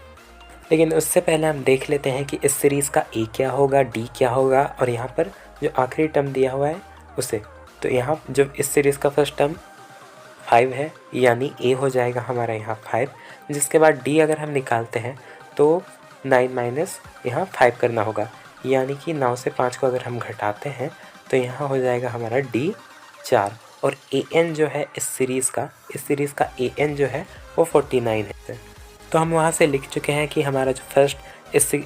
लेकिन उससे पहले हम देख लेते हैं कि इस सीरीज़ का ए क्या होगा, डी क्या होगा और यहाँ पर जो आखिरी टर्म दिया हुआ है उसे। तो यहाँ जब इस सीरीज़ का फर्स्ट टर्म 5 है, यानी a हो जाएगा हमारा यहाँ 5। जिसके बाद d अगर हम निकालते हैं तो 9 माइनस यहाँ 5 करना होगा, यानी कि 9 से 5 को अगर हम घटाते हैं तो यहाँ हो जाएगा हमारा d 4। और an जो है इस सीरीज़ का an जो है वो 49 है। तो हम वहाँ से लिख चुके हैं कि हमारा जो फर्स्ट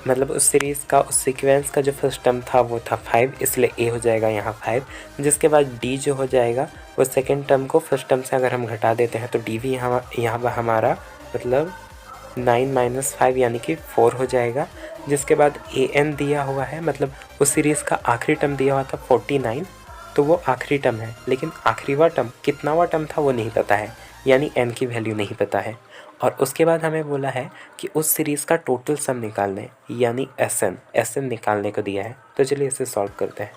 मतलब उस सीरीज़ का उस सीक्वेंस का जो फर्स्ट टर्म था वो था 5, इसलिए a हो जाएगा यहाँ 5। जिसके बाद d जो हो जाएगा वो सेकेंड टर्म को फर्स्ट टर्म से अगर हम घटा देते हैं तो d भी यहाँ पर हमारा मतलब 9 माइनस 5 यानी कि 4 हो जाएगा। जिसके बाद an दिया हुआ है, मतलब उस सीरीज़ का आखिरी टर्म दिया हुआ था 49, तो वो आखिरी टर्म है, लेकिन आखिरीवा टर्म कितनावा टर्म था वो नहीं पता है, यानी n की वैल्यू नहीं पता है। और उसके बाद हमें बोला है कि उस सीरीज़ का टोटल सम निकालने, यानी SN निकालने को दिया है। तो चलिए इसे सॉल्व करते हैं।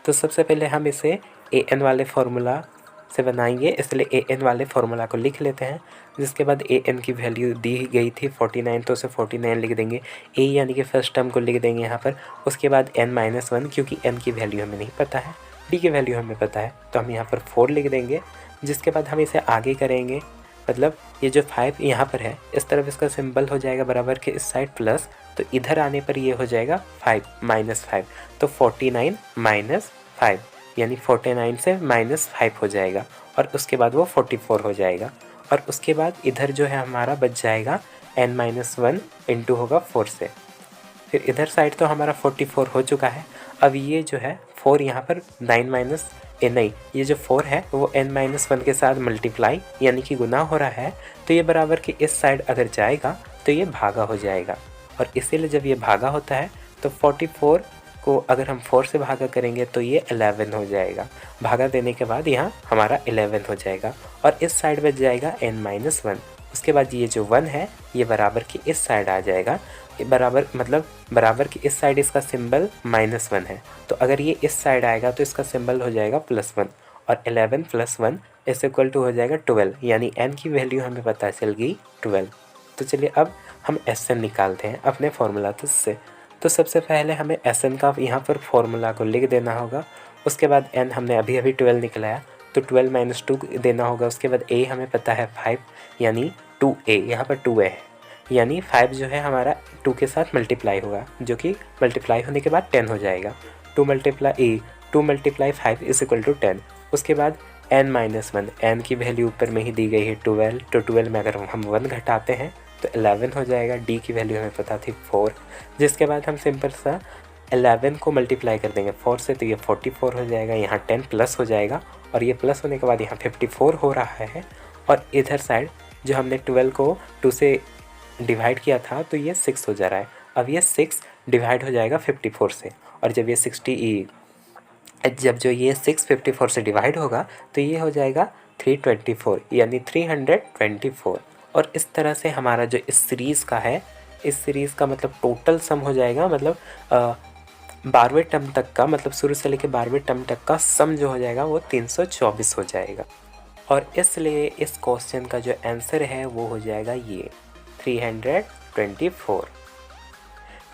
तो सबसे पहले हम इसे an वाले फार्मूला से बनाएंगे, इसलिए an वाले फार्मूला को लिख लेते हैं। जिसके बाद an की वैल्यू दी गई थी 49, तो उसे 49 लिख देंगे। a यानी कि फर्स्ट टर्म को लिख देंगे यहाँ पर। उसके बाद n-1, क्योंकि n की वैल्यू हमें नहीं पता है, d की वैल्यू हमें पता है, तो हम यहाँ पर 4 लिख देंगे। जिसके बाद हम इसे आगे करेंगे, मतलब ये जो 5 यहाँ पर है इस तरफ इसका सिंबल हो जाएगा बराबर के इस साइड प्लस, तो इधर आने पर ये हो जाएगा 5 माइनस 5, तो 49 माइनस 5 यानी 49 से माइनस 5 हो जाएगा, और उसके बाद वो 44 हो जाएगा। और उसके बाद इधर जो है हमारा बच जाएगा n-1 इंटू होगा 4 से। फिर इधर साइड तो हमारा 44 हो चुका है। अब ये जो है 4 यहाँ पर 9 माइनस नहीं, ये जो 4 है वो n-1 के साथ मल्टीप्लाई यानी कि गुना हो रहा है, तो ये बराबर के इस साइड अगर जाएगा तो ये भागा हो जाएगा। और इसीलिए जब ये भागा होता है तो 44 को अगर हम 4 से भागा करेंगे तो ये 11 हो जाएगा। भागा देने के बाद यहाँ हमारा 11 हो जाएगा, और इस साइड बच जाएगा n-1। उसके बाद ये जो 1 है ये बराबर की इस साइड आ जाएगा, बराबर की इस साइड इसका सिंबल -1 है, तो अगर ये इस साइड आएगा तो इसका सिंबल हो जाएगा +1, और 11 + 1 इस इक्वल टू हो जाएगा 12, यानी n की वैल्यू हमें पता चल गई 12। तो चलिए अब हम SN निकालते हैं अपने फार्मूला से। तो सबसे पहले हमें SN का यहाँ पर फार्मूला को लिख देना होगा। उसके बाद n हमने अभी 12 निकलाया, तो 12 - 2 देना होगा। उसके बाद a हमें पता है 5, यानी 2a, यहाँ पर 2a है, यानी 5 जो है हमारा 2 के साथ मल्टीप्लाई होगा, जो कि मल्टीप्लाई होने के बाद 10 हो जाएगा। 2 × 5 = 10। उसके बाद n-1, n की वैल्यू ऊपर में ही दी गई है 12, तो 12 में अगर हम 1 घटाते हैं तो 11 हो जाएगा। d की वैल्यू हमें पता थी 4। जिसके बाद हम सिंपल सा 11 को मल्टीप्लाई कर देंगे 4 से, तो ये 44 हो जाएगा। यहाँ 10 प्लस हो जाएगा, और ये प्लस होने के बाद यहाँ 54 हो रहा है। और इधर साइड जो हमने 12 को 2 से डिवाइड किया था तो ये 6 हो जा रहा है। अब ये 6 डिवाइड हो जाएगा 54 से, और जब ये 6 54 से डिवाइड होगा तो ये हो जाएगा 324, यानी 324। और इस तरह से हमारा जो इस सीरीज़ का है, इस सीरीज़ का मतलब टोटल सम हो जाएगा, मतलब 12वें टर्म तक का, मतलब शुरू से लेकर 12वें टर्म तक का सम जो हो जाएगा वो 324 हो जाएगा। और इसलिए इस क्वेश्चन का जो आंसर है वो हो जाएगा ये 324।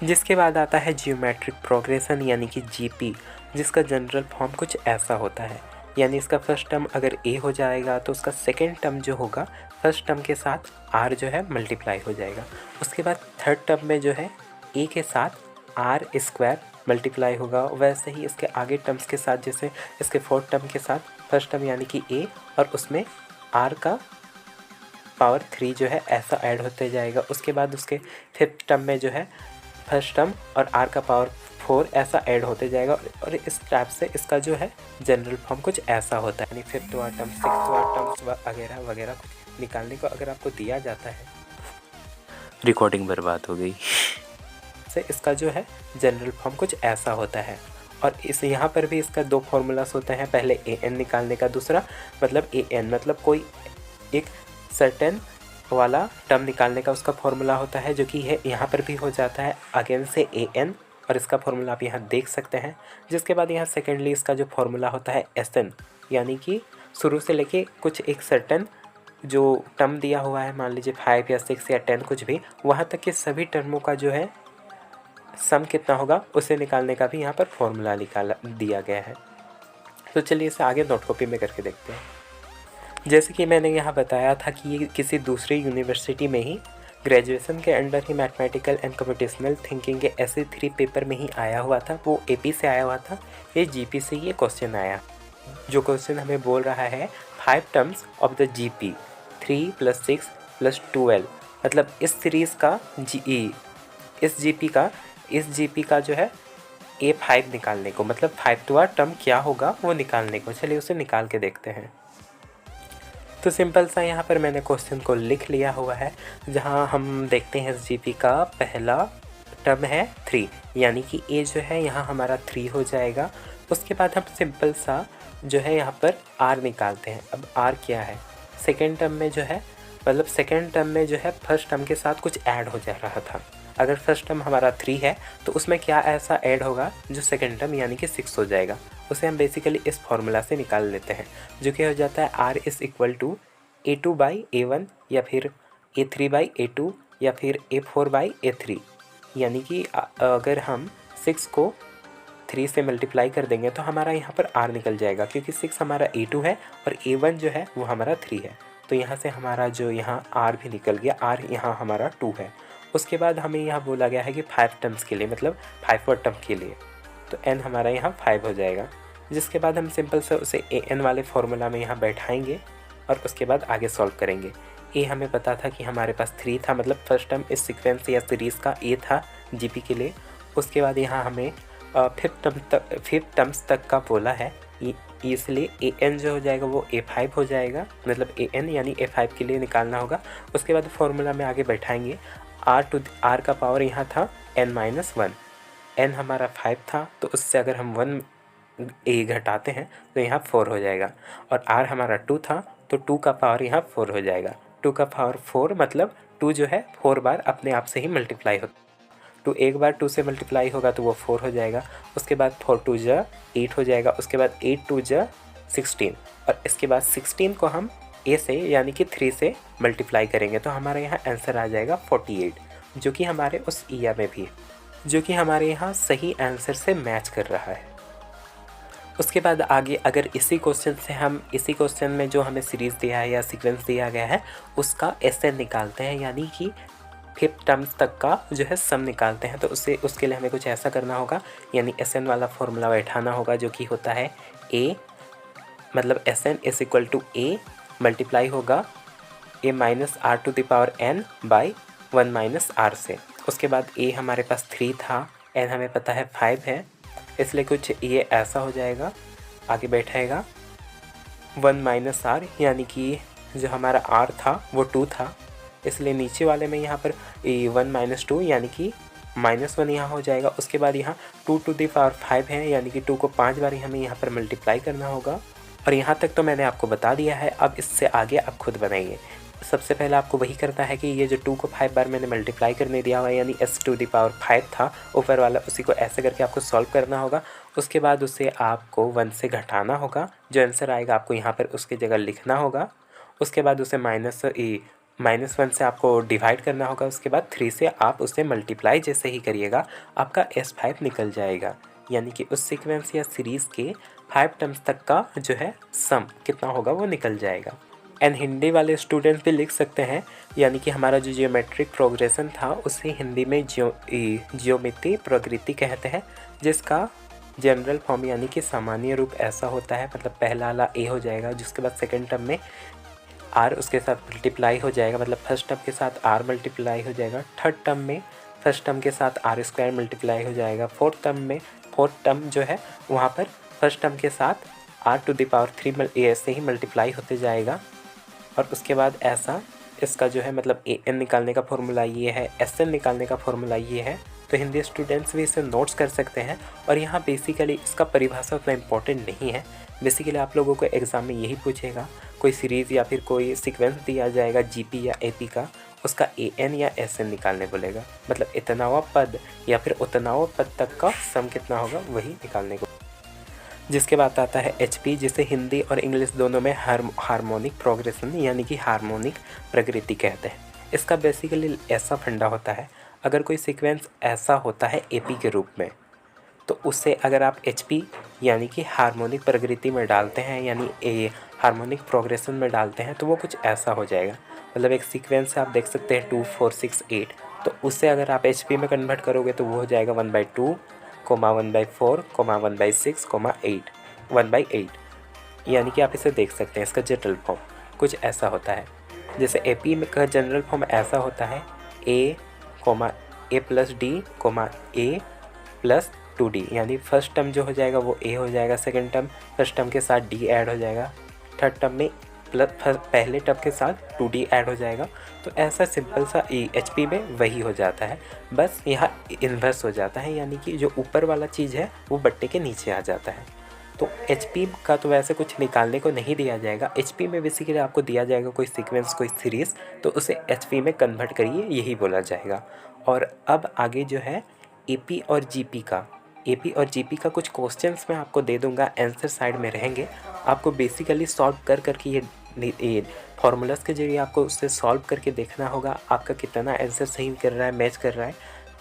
जिसके बाद आता है जियोमेट्रिक प्रोग्रेशन यानी कि GP, जिसका जनरल फॉर्म कुछ ऐसा होता है, यानी इसका फर्स्ट टर्म अगर a हो जाएगा तो उसका सेकेंड टर्म जो होगा फर्स्ट टर्म के साथ r जो है मल्टीप्लाई हो जाएगा। उसके बाद थर्ड टर्म में जो है a के साथ r² मल्टीप्लाई होगा। वैसे ही इसके आगे टर्म्स के साथ, जैसे इसके फोर्थ टर्म के साथ फर्स्ट टर्म यानी कि a और उसमें r का पावर 3 जो है ऐसा ऐड होते जाएगा। उसके बाद उसके फिफ्थ टर्म में जो है फर्स्ट टर्म और r का पावर 4 ऐसा ऐड होते जाएगा। और इस टाइप से इसका जो है जनरल फॉर्म कुछ ऐसा होता है, यानी फिफ्थ वाला टर्म, सिक्स्थ वाला टर्म्स वगैरह वगैरह कुछ निकालने को अगर आपको दिया जाता है, रिकॉर्डिंग बर्बाद हो गई से इसका जो है जनरल फॉर्म कुछ ऐसा होता है। और इस यहाँ पर भी इसका दो फार्मूलास होते हैं, पहले an निकालने का, दूसरा मतलब an मतलब कोई एक सर्टेन वाला टर्म निकालने का उसका फार्मूला होता है, जो कि है यहाँ पर भी हो जाता है अगेन से an, और इसका फार्मूला आप यहाँ देख सकते हैं। जिसके बाद यहाँ सेकेंडली इसका जो फार्मूला होता है SN, यानी कि शुरू से लेके कुछ एक सर्टेन जो टर्म दिया हुआ है, मान लीजिए 5 या 6 या 10 कुछ भी, वहाँ तक के सभी टर्मों का जो है सम कितना होगा उसे निकालने का भी यहाँ पर फॉर्मूला दिया गया है। तो चलिए इसे आगे नोट कॉपी में करके देखते हैं। जैसे कि मैंने यहाँ बताया था कि ये किसी दूसरी यूनिवर्सिटी में ही ग्रेजुएशन के under he mathematical and computational thinking के SE3 पेपर में ही आया हुआ था, वो AP से आया हुआ था। ये GP से ये क्वेश्चन आया। जो क्वेश्चन हमें बोल रहा है 5 टर्म्स ऑफ द GP 3 + 6 + 12, मतलब इस सीरीज़ का इस GP का जो है A5 निकालने को, मतलब 5वां टर्म क्या होगा वो निकालने को। चलिए उसे निकाल के देखते हैं। तो सिंपल सा यहाँ पर मैंने क्वेश्चन को लिख लिया हुआ है, जहाँ हम देखते हैं इस GP का पहला टर्म है 3, यानी कि A जो है यहाँ हमारा 3 हो जाएगा। उसके बाद हम सिंपल सा जो है यहाँ पर R निकालते हैं। अब R क्या है, सेकेंड टर्म में जो है, मतलब सेकेंड टर्म में जो है फर्स्ट टर्म के साथ कुछ ऐड हो जा रहा था। अगर फर्स्ट टर्म हमारा 3 है तो उसमें क्या ऐसा ऐड होगा जो सेकेंड टर्म यानी कि 6 हो जाएगा। उसे हम बेसिकली इस फॉर्मूला से निकाल लेते हैं, जो कि हो जाता है R = A2/A1 या फिर A3/A2 या फिर A4/A3। यानी कि अगर हम 6 को 3 से मल्टीप्लाई कर देंगे तो हमारा यहाँ पर R निकल जाएगा, क्योंकि 6 हमारा A2 है और A1 जो है वो हमारा 3 है। तो यहाँ से हमारा जो यहाँ R भी निकल गया, R यहाँ हमारा 2 है। उसके बाद हमें यहाँ बोला गया है कि 5 टर्म्स के लिए, मतलब 5वां टर्म के लिए, तो n हमारा यहाँ 5 हो जाएगा। जिसके बाद हम सिंपल से उसे an वाले फॉर्मूला में यहाँ बैठाएंगे और उसके बाद आगे सॉल्व करेंगे। a हमें पता था कि हमारे पास 3 था, मतलब फर्स्ट टर्म इस सीक्वेंस या सीरीज़ का a था GP के लिए। उसके बाद यहाँ हमें 5 टर्म्स तक का बोला है, इसलिए an जो हो जाएगा वो A5 हो जाएगा, मतलब an यानी A5 के लिए निकालना होगा। उसके बाद फॉर्मूला में आगे बैठाएंगे। R का पावर यहाँ था n-1, n हमारा 5 था, तो उससे अगर हम 1 घटाते हैं तो यहाँ 4 हो जाएगा। और R हमारा 2 था, तो 2 का पावर यहाँ 4 हो जाएगा। 2 का पावर 4 मतलब 2 जो है 4 बार अपने आप से ही मल्टीप्लाई होता है। 2 एक बार 2 से मल्टीप्लाई होगा तो वो 4 हो जाएगा। उसके बाद 4 2 जा 8 हो जाएगा। उसके बाद 8 2 जा 16, और इसके बाद 16 को हम A से यानी कि 3 से मल्टीप्लाई करेंगे तो हमारे यहाँ आंसर आ जाएगा 48, जो कि हमारे उस ईया में भी है, जो कि हमारे यहाँ सही आंसर से मैच कर रहा है। उसके बाद आगे अगर इसी क्वेश्चन में जो हमें सीरीज़ दिया है या सीक्वेंस दिया गया है उसका SN निकालते हैं, यानी कि 5 टर्म्स तक का जो है सम निकालते हैं, तो उसके लिए हमें कुछ ऐसा करना होगा, यानी SN वाला फॉर्मूला बैठाना होगा, जो कि होता है A, मतलब SN = A मल्टीप्लाई होगा A-R⁴ (1 - R) से। उसके बाद A हमारे पास 3 था, N हमें पता है 5 है, इसलिए कुछ ये ऐसा हो जाएगा। आगे बैठेगा 1 - R, यानी कि जो हमारा R था वो 2 था, इसलिए नीचे वाले में यहाँ पर 1 - 2 यानी कि -1 यहाँ हो जाएगा। उसके बाद यहाँ 2⁵ है, यानी कि 2 को 5 बार हमें यहाँ पर मल्टीप्लाई करना होगा। और यहाँ तक तो मैंने आपको बता दिया है, अब इससे आगे आप खुद बनाइए। सबसे पहले आपको वही करना है कि ये जो 2 को 5 बार मैंने मल्टीप्लाई करने दिया हुआ है, यानी S⁵ था ऊपर वाला, उसी को ऐसे करके आपको सॉल्व करना होगा। उसके बाद उसे आपको 1 से घटाना होगा, जो आंसर आएगा आपको यहाँ पर उसकी जगह लिखना होगा। उसके बाद उसे -1 से आपको डिवाइड करना होगा। उसके बाद 3 से आप उसे मल्टीप्लाई जैसे ही करिएगा आपका S5 निकल जाएगा, यानी कि उस सीक्वेंस या सीरीज़ के 5 टर्म्स तक का जो है सम कितना होगा वो निकल जाएगा। एंड हिंदी वाले स्टूडेंट्स भी लिख सकते हैं, यानी कि हमारा जो जियोमेट्रिक प्रोग्रेशन था उसे हिंदी में जियोमेट्री प्रकृति कहते हैं, जिसका जनरल फॉर्म यानी कि सामान्य रूप ऐसा होता है, मतलब पहला वाला A हो जाएगा, जिसके बाद सेकेंड टर्म में R उसके साथ मल्टीप्लाई हो जाएगा, मतलब फर्स्ट टर्म के साथ R मल्टीप्लाई हो जाएगा। थर्ड टर्म में फर्स्ट टर्म के साथ R² मल्टीप्लाई हो जाएगा। फोर्थ टर्म जो है वहाँ पर फर्स्ट टर्म के साथ R⁴ ऐसे ही मल्टीप्लाई होते जाएगा। और उसके बाद ऐसा इसका जो है मतलब AN निकालने का फॉर्मूला ये है, SN निकालने का फॉर्मूला ये है। तो हिंदी स्टूडेंट्स भी इसे नोट्स कर सकते हैं। और यहाँ बेसिकली इसका परिभाषा उतना इम्पोर्टेंट नहीं है, बेसिकली आप लोगों को एग्ज़ाम में यही पूछेगा, कोई सीरीज़ या फिर कोई सीक्वेंस दिया जाएगा GP या AP का, उसका AN या SN निकालने बोलेगा, मतलब इतनावा पद या फिर उतनावा पद तक का सम कितना होगा वही निकालने को। जिसके बाद आता है HP, जिसे हिंदी और इंग्लिश दोनों में हार्मोनिक प्रोग्रेशन यानी कि हार्मोनिक प्रकृति कहते हैं। इसका बेसिकली ऐसा फंडा होता है, अगर कोई सीक्वेंस ऐसा होता है AP के रूप में, तो उससे अगर आप HP यानी कि हार्मोनिक प्रकृति में डालते हैं, यानी ए हार्मोनिक प्रोग्रेशन में डालते हैं तो वो कुछ ऐसा हो जाएगा। मतलब एक सीक्वेंस आप देख सकते हैं 2 4 6 8, तो उससे अगर आप HP में कन्वर्ट करोगे तो वो हो जाएगा 1/2, 1/4, 1/6, 8, 1/8। यानी कि आप इसे देख सकते हैं, इसका जनरल फॉर्म कुछ ऐसा होता है। जैसे AP में का जनरल फॉर्म ऐसा होता है A, A+D, A+2D, यानी फर्स्ट टर्म जो हो जाएगा वो A हो जाएगा, सेकंड टर्म फर्स्ट टर्म के साथ D ऐड हो जाएगा, थर्ड टर्म में पहले टर्म के साथ 2D ऐड हो जाएगा। तो ऐसा सिंपल सा HP में वही हो जाता है, बस यहाँ इन्वर्स हो जाता है, यानी कि जो ऊपर वाला चीज़ है वो बट्टे के नीचे आ जाता है। तो HP का तो वैसे कुछ निकालने को नहीं दिया जाएगा। HP में बेसिकली आपको दिया जाएगा कोई सीक्वेंस, कोई सीरीज़, तो उसे HP में कन्वर्ट करिए, यही बोला जाएगा। और अब आगे जो है AP और GP का कुछ क्वेश्चंस मैं आपको दे दूंगा, आंसर साइड में रहेंगे। आपको बेसिकली सॉल्व करके ये फार्मूलाज के जरिए आपको उससे सॉल्व करके देखना होगा आपका कितना आंसर सही कर रहा है, मैच कर रहा है,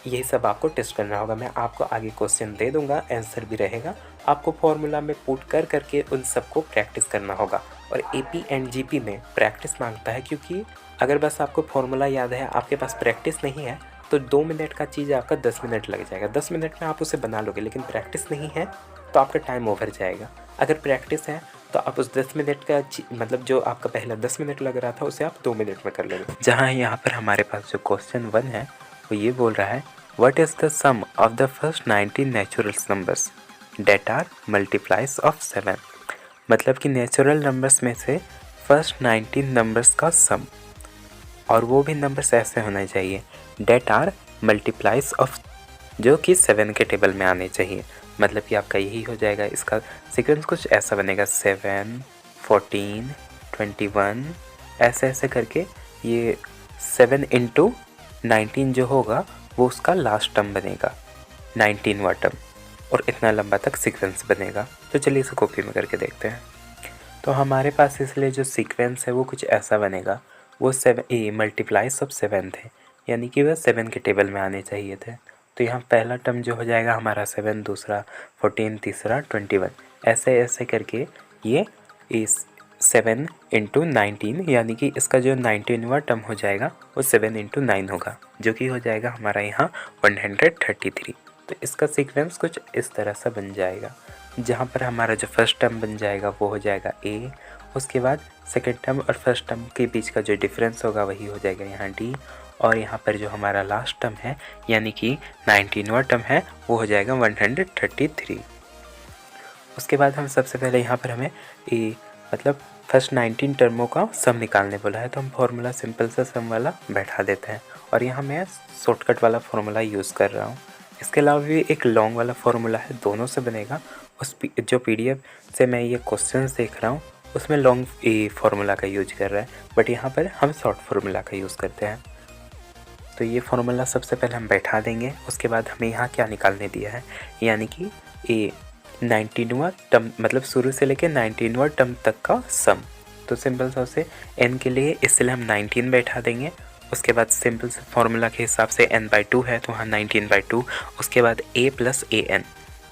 यही सब आपको टेस्ट करना होगा। मैं आपको आगे क्वेश्चन दे दूंगा, आंसर भी रहेगा, आपको फार्मूला में पुट करके उन सबको प्रैक्टिस करना होगा। और AP एंड GP में प्रैक्टिस मांगता है, क्योंकि अगर बस आपको फार्मूला याद है, आपके पास प्रैक्टिस नहीं है, तो 2 मिनट का चीज़ आपका 10 मिनट लग जाएगा। 10 मिनट में आप उसे बना लोगे, लेकिन प्रैक्टिस नहीं है तो आपका टाइम ओवर जाएगा। अगर प्रैक्टिस है तो आप उस 10 मिनट का मतलब जो आपका पहला 10 मिनट लग रहा था उसे आप 2 मिनट में कर लोगे। जहाँ यहाँ पर हमारे पास जो क्वेश्चन 1 है वो ये बोल रहा है, what is the sum of the first 19 natural numbers that are multiplies of 7। मतलब कि नेचुरल नंबर्स में से फर्स्ट 19 नंबर्स का सम, और वो भी नंबर्स ऐसे होने चाहिए डेट आर मल्टीप्लाइज ऑफ, जो कि 7 के टेबल में आने चाहिए। मतलब कि आपका यही हो जाएगा, इसका सीक्वेंस कुछ ऐसा बनेगा 7, 14, 21, ऐसे ऐसे करके ये 7 × 19 जो होगा वो उसका लास्ट टर्म बनेगा, 19वां टर्म, और इतना लंबा तक सीक्वेंस बनेगा। तो चलिए इसे कॉपी में करके देखते हैं। तो हमारे पास इसलिए जो सीक्वेंस है वो कुछ ऐसा बनेगा, वो 7 मल्टीप्लाइज ऑफ 7 थे, यानी कि वह 7 के टेबल में आने चाहिए थे। तो यहाँ पहला टर्म जो हो जाएगा हमारा 7, दूसरा 14, तीसरा 21, ऐसे ऐसे करके ये इस 7 × 19, यानी कि इसका जो 19वां टर्म हो जाएगा वो 7 × 9 होगा, जो कि हो जाएगा हमारा यहाँ 133। तो इसका सीक्वेंस कुछ इस तरह से बन जाएगा, जहाँ पर हमारा जो फर्स्ट टर्म बन जाएगा वो हो जाएगा A, उसके बाद सेकेंड टर्म और फर्स्ट टर्म के बीच का जो डिफरेंस होगा वही हो जाएगा यहाँ D, और यहाँ पर जो हमारा लास्ट टर्म है यानी कि 19वां टर्म है वो हो जाएगा 133। उसके बाद हम सबसे पहले यहाँ पर हमें मतलब फर्स्ट 19 टर्मों का सम निकालने बोला है, तो हम फार्मूला सिंपल सा सम वाला बैठा देते हैं, और यहाँ मैं शॉर्टकट वाला फार्मूला यूज़ कर रहा हूँ। इसके अलावा भी एक लॉन्ग वाला फार्मूला है, दोनों से बनेगा। उस जो PDF से मैं ये क्वेश्चंस देख रहा हूँ उसमें लॉन्ग फार्मूला का यूज कर रहा है, बट यहाँ पर हम शॉर्ट फार्मूला का यूज़ करते हैं। तो ये फार्मूला सबसे पहले हम बैठा देंगे। उसके बाद हमें यहाँ क्या निकालने दिया है, यानी कि 19वां टर्म, मतलब शुरू से लेके 19वां टर्म तक का सम। तो सिंपल सा उसे n के लिए इसलिए हम 19 बैठा देंगे। उसके बाद सिंपल से फार्मूला के हिसाब से n/2 है तो वहाँ 19/2। उसके बाद a + an,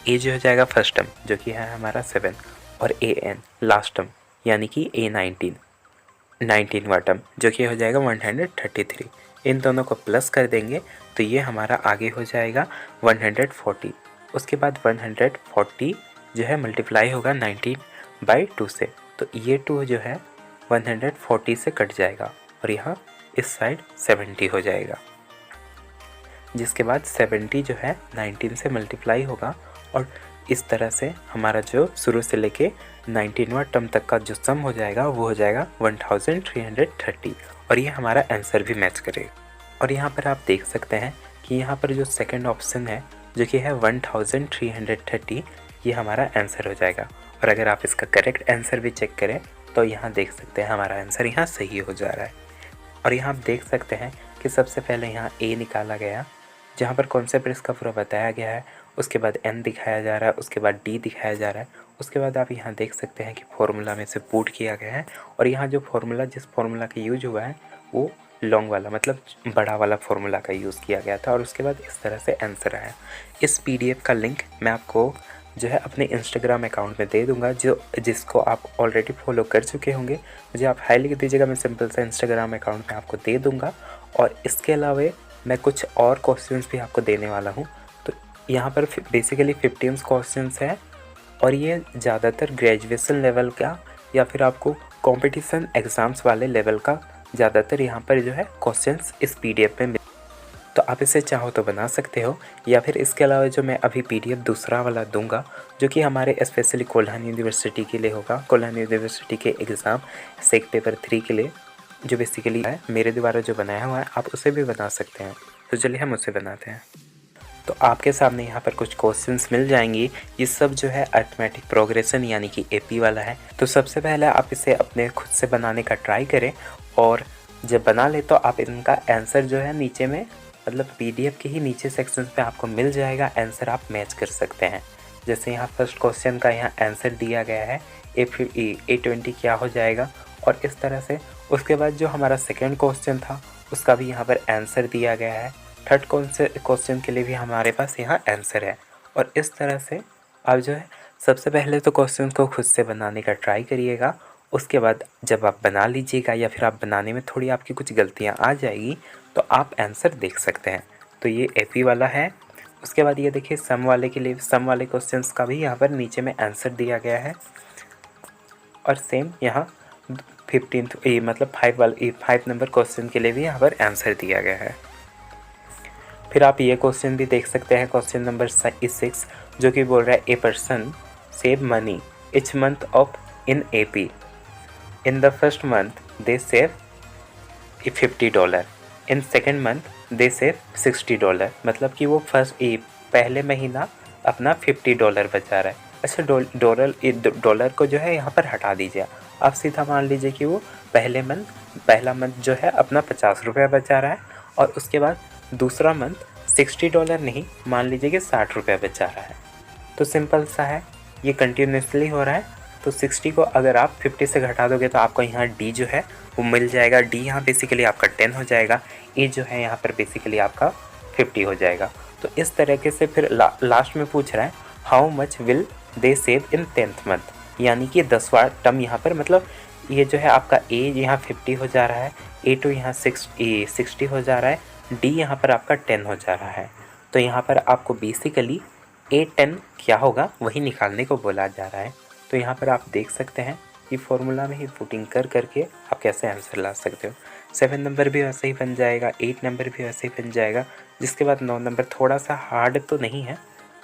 a जो हो जाएगा फर्स्ट टर्म जो कि है हमारा 7, और an लास्ट टर्म यानी कि a19, 19वां टर्म जो कि हो जाएगा 133। इन दोनों को प्लस कर देंगे तो ये हमारा आगे हो जाएगा 140। उसके बाद 140 जो है मल्टीप्लाई होगा 19/2 से, तो ये 2 जो है 140 से कट जाएगा और यहाँ इस साइड 70 हो जाएगा, जिसके बाद 70 जो है 19 से मल्टीप्लाई होगा, और इस तरह से हमारा जो शुरू से लेके 19वां टर्म तक का जो सम हो जाएगा वो हो जाएगा 1330, और ये हमारा आंसर भी मैच करेगा। और यहाँ पर आप देख सकते हैं कि यहाँ पर जो सेकंड ऑप्शन है जो कि है 1330, ये हमारा आंसर हो जाएगा। और अगर आप इसका करेक्ट आंसर भी चेक करें तो यहाँ देख सकते हैं हमारा आंसर यहाँ सही हो जा रहा है। और यहाँ आप देख सकते हैं कि सबसे पहले यहाँ A निकाला गया, जहाँ पर कॉन्सेप्ट इसका पूरा बताया गया है। उसके बाद N दिखाया जा रहा है, उसके बाद D दिखाया जा रहा है। उसके बाद आप यहाँ देख सकते हैं कि फार्मूला में से पुट किया गया है, और यहाँ जो फार्मूला जिस फार्मूला का यूज हुआ है वो लॉन्ग वाला मतलब बड़ा वाला फार्मूला का यूज़ किया गया था, और उसके बाद इस तरह से आंसर आया। इस PDF का लिंक मैं आपको जो है अपने इंस्टाग्राम अकाउंट में दे दूँगा, जिसको आप ऑलरेडी फॉलो कर चुके होंगे। मुझे आप हाई लिख दीजिएगा, मैं सिंपल सा इंस्टाग्राम अकाउंट में आपको दे दूँगा। और इसके अलावा मैं कुछ और क्वेश्चंस भी आपको देने वाला हूँ। तो यहाँ पर बेसिकली 15 क्वेश्चंस है और ये ज़्यादातर ग्रेजुएशन लेवल का या फिर आपको कंपटीशन एग्ज़ाम्स वाले लेवल का ज़्यादातर यहाँ पर जो है क्वेश्चंस इस पीडीएफ में तो आप इसे चाहो तो बना सकते हो। या फिर इसके अलावा जो मैं अभी पीडीएफ दूसरा वाला दूंगा, जो कि हमारे स्पेशली कोल्हान यूनिवर्सिटी के लिए होगा, कोल्हान यूनिवर्सिटी के एग्ज़ाम सेक पेपर 3 के लिए, जो बेसिकली है मेरे द्वारा जो बनाया हुआ है, आप उसे भी बना सकते हैं। तो चलिए हम उसे बनाते हैं। तो आपके सामने यहाँ पर कुछ क्वेश्चंस मिल जाएंगी। ये सब जो है अरिथमेटिक प्रोग्रेशन यानी कि एपी वाला है। तो सबसे पहले आप इसे अपने खुद से बनाने का ट्राई करें और जब बना ले तो आप इनका आंसर जो है नीचे में, मतलब पीडीएफ के ही नीचे सेक्शन पे आपको मिल जाएगा। आंसर आप मैच कर सकते हैं। जैसे यहाँ फर्स्ट क्वेश्चन का यहाँ आंसर दिया गया है A20 क्या हो जाएगा, और इस तरह से। उसके बाद जो हमारा सेकेंड क्वेश्चन था उसका भी यहाँ पर आंसर दिया गया है। थर्ड क्वेश्चन के लिए भी हमारे पास यहाँ आंसर है। और इस तरह से आप जो है सबसे पहले तो क्वेश्चन को खुद से बनाने का ट्राई करिएगा। उसके बाद जब आप बना लीजिएगा या फिर आप बनाने में थोड़ी आपकी कुछ गलतियाँ आ जाएगी तो आप आंसर देख सकते हैं। तो ये एपी वाला है। उसके बाद ये देखिए सम वाले के लिए, सम वाले क्वेश्चंस का भी यहाँ पर नीचे में आंसर दिया गया है। और सेम यहाँ 5 नंबर क्वेश्चन के लिए भी यहाँ पर आंसर दिया गया है। फिर आप ये क्वेश्चन भी देख सकते हैं, क्वेश्चन नंबर 6, जो कि बोल रहा है a person save money each month of in AP. In the first month they save $50. In second month they save $60. मतलब कि वो पहले महीना अपना $50 बचा रहा है। अच्छा, डॉलर को जो है यहाँ पर हटा दीजिए। आप सीधा मान लीजिए कि वो पहला मंथ जो है अपना ₹50 बचा रहा है और उसके बाद दूसरा मंथ $60 नहीं, मान लीजिए कि ₹60 बचा रहा है। तो सिंपल सा है, ये कंटिन्यूसली हो रहा है। तो 60 को अगर आप 50 से घटा दोगे तो आपको यहाँ डी जो है वो मिल जाएगा। डी यहाँ बेसिकली आपका 10 हो जाएगा। ए जो है यहाँ पर बेसिकली आपका 50 हो जाएगा। तो इस तरीके से फिर लास्ट में पूछ रहा है how much will they save in 10th month, यानी कि 10वां टर्म यहाँ पर, मतलब ये जो है आपका ए यहाँ 50 हो जा रहा है, A2 यहाँ 60 हो जा रहा है, डी यहाँ पर आपका 10 हो जा रहा है। तो यहाँ पर आपको बेसिकली A10 क्या होगा वही निकालने को बोला जा रहा है। तो यहाँ पर आप देख सकते हैं कि फॉर्मूला में ही पुटिंग करके आप कैसे आंसर ला सकते हो। 7 नंबर भी वैसे ही बन जाएगा, 8 नंबर भी वैसे ही बन जाएगा। जिसके बाद 9 नंबर थोड़ा सा हार्ड तो नहीं है,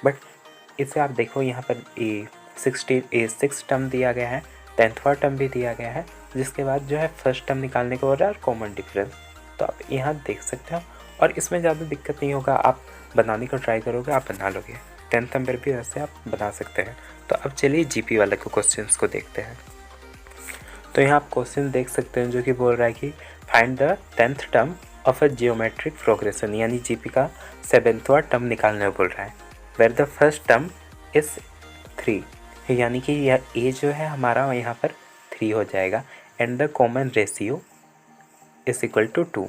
बट इसे आप देखो यहाँ पर 6 टर्म दिया गया है, 10वां टर्म भी दिया गया है। जिसके बाद जो है फर्स्ट टर्म निकालने को बोल रहा है और कॉमन डिफरेंस। तो आप यहाँ देख सकते हो और इसमें ज़्यादा दिक्कत नहीं होगा। आप बनाने को ट्राई करोगे, आप बना लोगे। 10th नंबर भी वैसे आप बना सकते हैं। तो अब चलिए जीपी वाले को क्वेश्चंस को देखते हैं। तो यहाँ आप क्वेश्चन देख सकते हैं जो कि बोल रहा है कि find the 10th term of a geometric progression, यानी जीपी का 7वां टर्म निकालने बोल रहा है। Where the first term is 3, यानी कि यह ए जो है हमारा यहाँ पर 3 हो जाएगा। And the common ratio is equal to 2,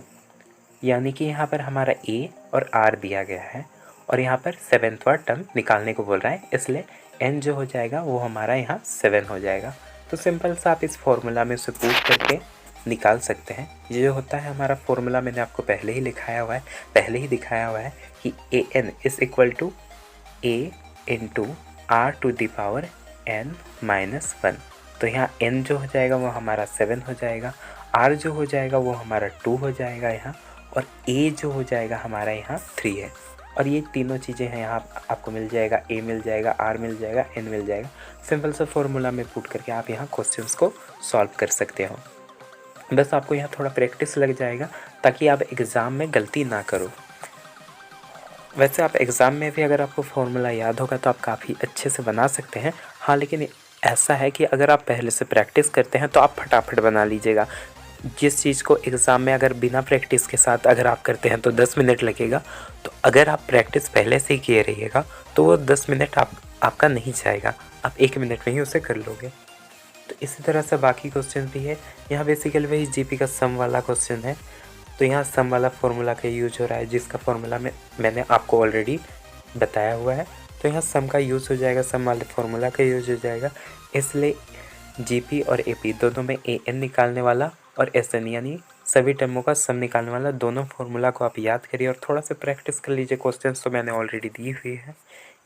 यानी कि यहाँ पर हमारा ए और आर दिया गया है और यहाँ पर 7वां टर्म निकालने को बोल रहा है, इसलिए एन जो हो जाएगा वो हमारा यहाँ 7 हो जाएगा। तो सिंपल सा आप इस फॉर्मूला में उसे पुट करके निकाल सकते हैं। ये जो होता है हमारा फॉर्मूला मैंने आपको पहले ही दिखाया हुआ है कि a n is equal to a into r to the power n-1। तो यहाँ n जो हो जाएगा वो हमारा 7 हो जाएगा, r जो हो जाएगा वो हमारा 2 हो जाएगा यहाँ, और a जो हो जाएगा हमारा यहाँ 3 है। और ये तीनों चीज़ें हैं यहाँ आपको मिल जाएगा, a मिल जाएगा, r मिल जाएगा, n मिल जाएगा। सिंपल सा फॉर्मूला में पुट करके आप यहाँ क्वेश्चंस को सॉल्व कर सकते हो। बस आपको यहाँ थोड़ा प्रैक्टिस लग जाएगा ताकि आप एग्ज़ाम में गलती ना करो। वैसे आप एग्ज़ाम में भी अगर आपको फॉर्मूला याद होगा तो आप काफ़ी अच्छे से बना सकते हैं। हाँ, लेकिन ऐसा है कि अगर आप पहले से प्रैक्टिस करते हैं तो आप फटाफट बना लीजिएगा। जिस चीज़ को एग्ज़ाम में अगर बिना प्रैक्टिस के साथ अगर आप करते हैं तो 10 मिनट लगेगा, तो अगर आप प्रैक्टिस पहले से ही किए रहिएगा तो वो 10 मिनट आपका नहीं जाएगा, आप 1 मिनट में ही उसे कर लोगे। तो इसी तरह से बाकी क्वेश्चन भी है। यहाँ बेसिकली वही जीपी का सम वाला क्वेश्चन है। तो यहाँ सम वाला फॉर्मूला का यूज हो रहा है, जिसका फॉर्मूला मैंने आपको ऑलरेडी बताया हुआ है। तो यहाँ सम का यूज़ हो जाएगा, सम वाले फार्मूला का यूज़ हो जाएगा। इसलिए जीपी और एपी दोनों में एन निकालने वाला और एसएन यानी सभी टर्मों का सम निकालने वाला, दोनों फार्मूला को आप याद करिए और थोड़ा सा प्रैक्टिस कर लीजिए। क्वेश्चंस तो मैंने ऑलरेडी दी हुई है,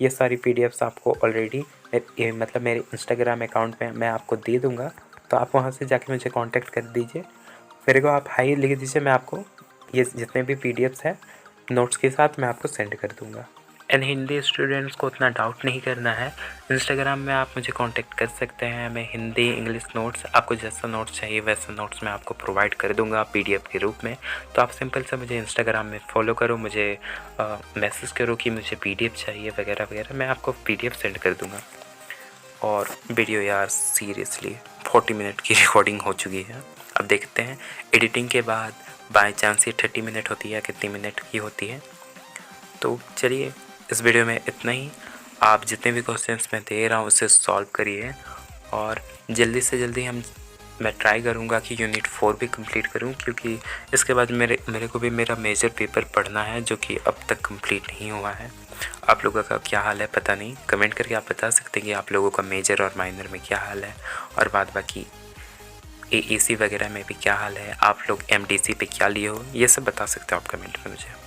ये सारी पीडीएफ्स आपको ऑलरेडी मतलब मेरे इंस्टाग्राम अकाउंट में मैं आपको दे दूँगा, तो आप वहाँ से जाके मुझे कांटेक्ट कर दीजिए। मेरे को आप हाई लिख दीजिए, मैं आपको ये जितने भी पीडीएफ्स हैं नोट्स के साथ मैं आपको सेंड कर दूँगा। एंड हिंदी स्टूडेंट्स को उतना डाउट नहीं करना है, इंस्टाग्राम में आप मुझे कांटेक्ट कर सकते हैं। मैं हिंदी इंग्लिश नोट्स, आपको जैसा नोट्स चाहिए वैसा नोट्स मैं आपको प्रोवाइड कर दूंगा पीडीएफ के रूप में। तो आप सिंपल सा मुझे इंस्टाग्राम में फॉलो करो, मुझे मैसेज करो कि मुझे पीडीएफ चाहिए वगैरह वगैरह, मैं आपको पीडीएफ सेंड कर दूँगा। और वीडियो यार सीरियसली 40 मिनट की रिकॉर्डिंग हो चुकी है। अब देखते हैं एडिटिंग के बाद बाय चांस ये 30 मिनट होती है, कितनी मिनट की होती है। तो चलिए इस वीडियो में इतना ही। आप जितने भी क्वेश्चंस मैं दे रहा हूँ उसे सॉल्व करिए और जल्दी से जल्दी मैं ट्राई करूँगा कि यूनिट 4 भी कंप्लीट करूँ, क्योंकि इसके बाद मेरे को भी मेरा मेजर पेपर पढ़ना है जो कि अब तक कंप्लीट नहीं हुआ है। आप लोगों का क्या हाल है पता नहीं, कमेंट करके आप बता सकते हैं कि आप लोगों का मेजर और माइनर में क्या हाल है, और बाद बाकी एईसी वगैरह में भी क्या हाल है, आप लोग एमडीसी पे क्या लिए हो, ये सब बता सकते हो आप कमेंट में मुझे।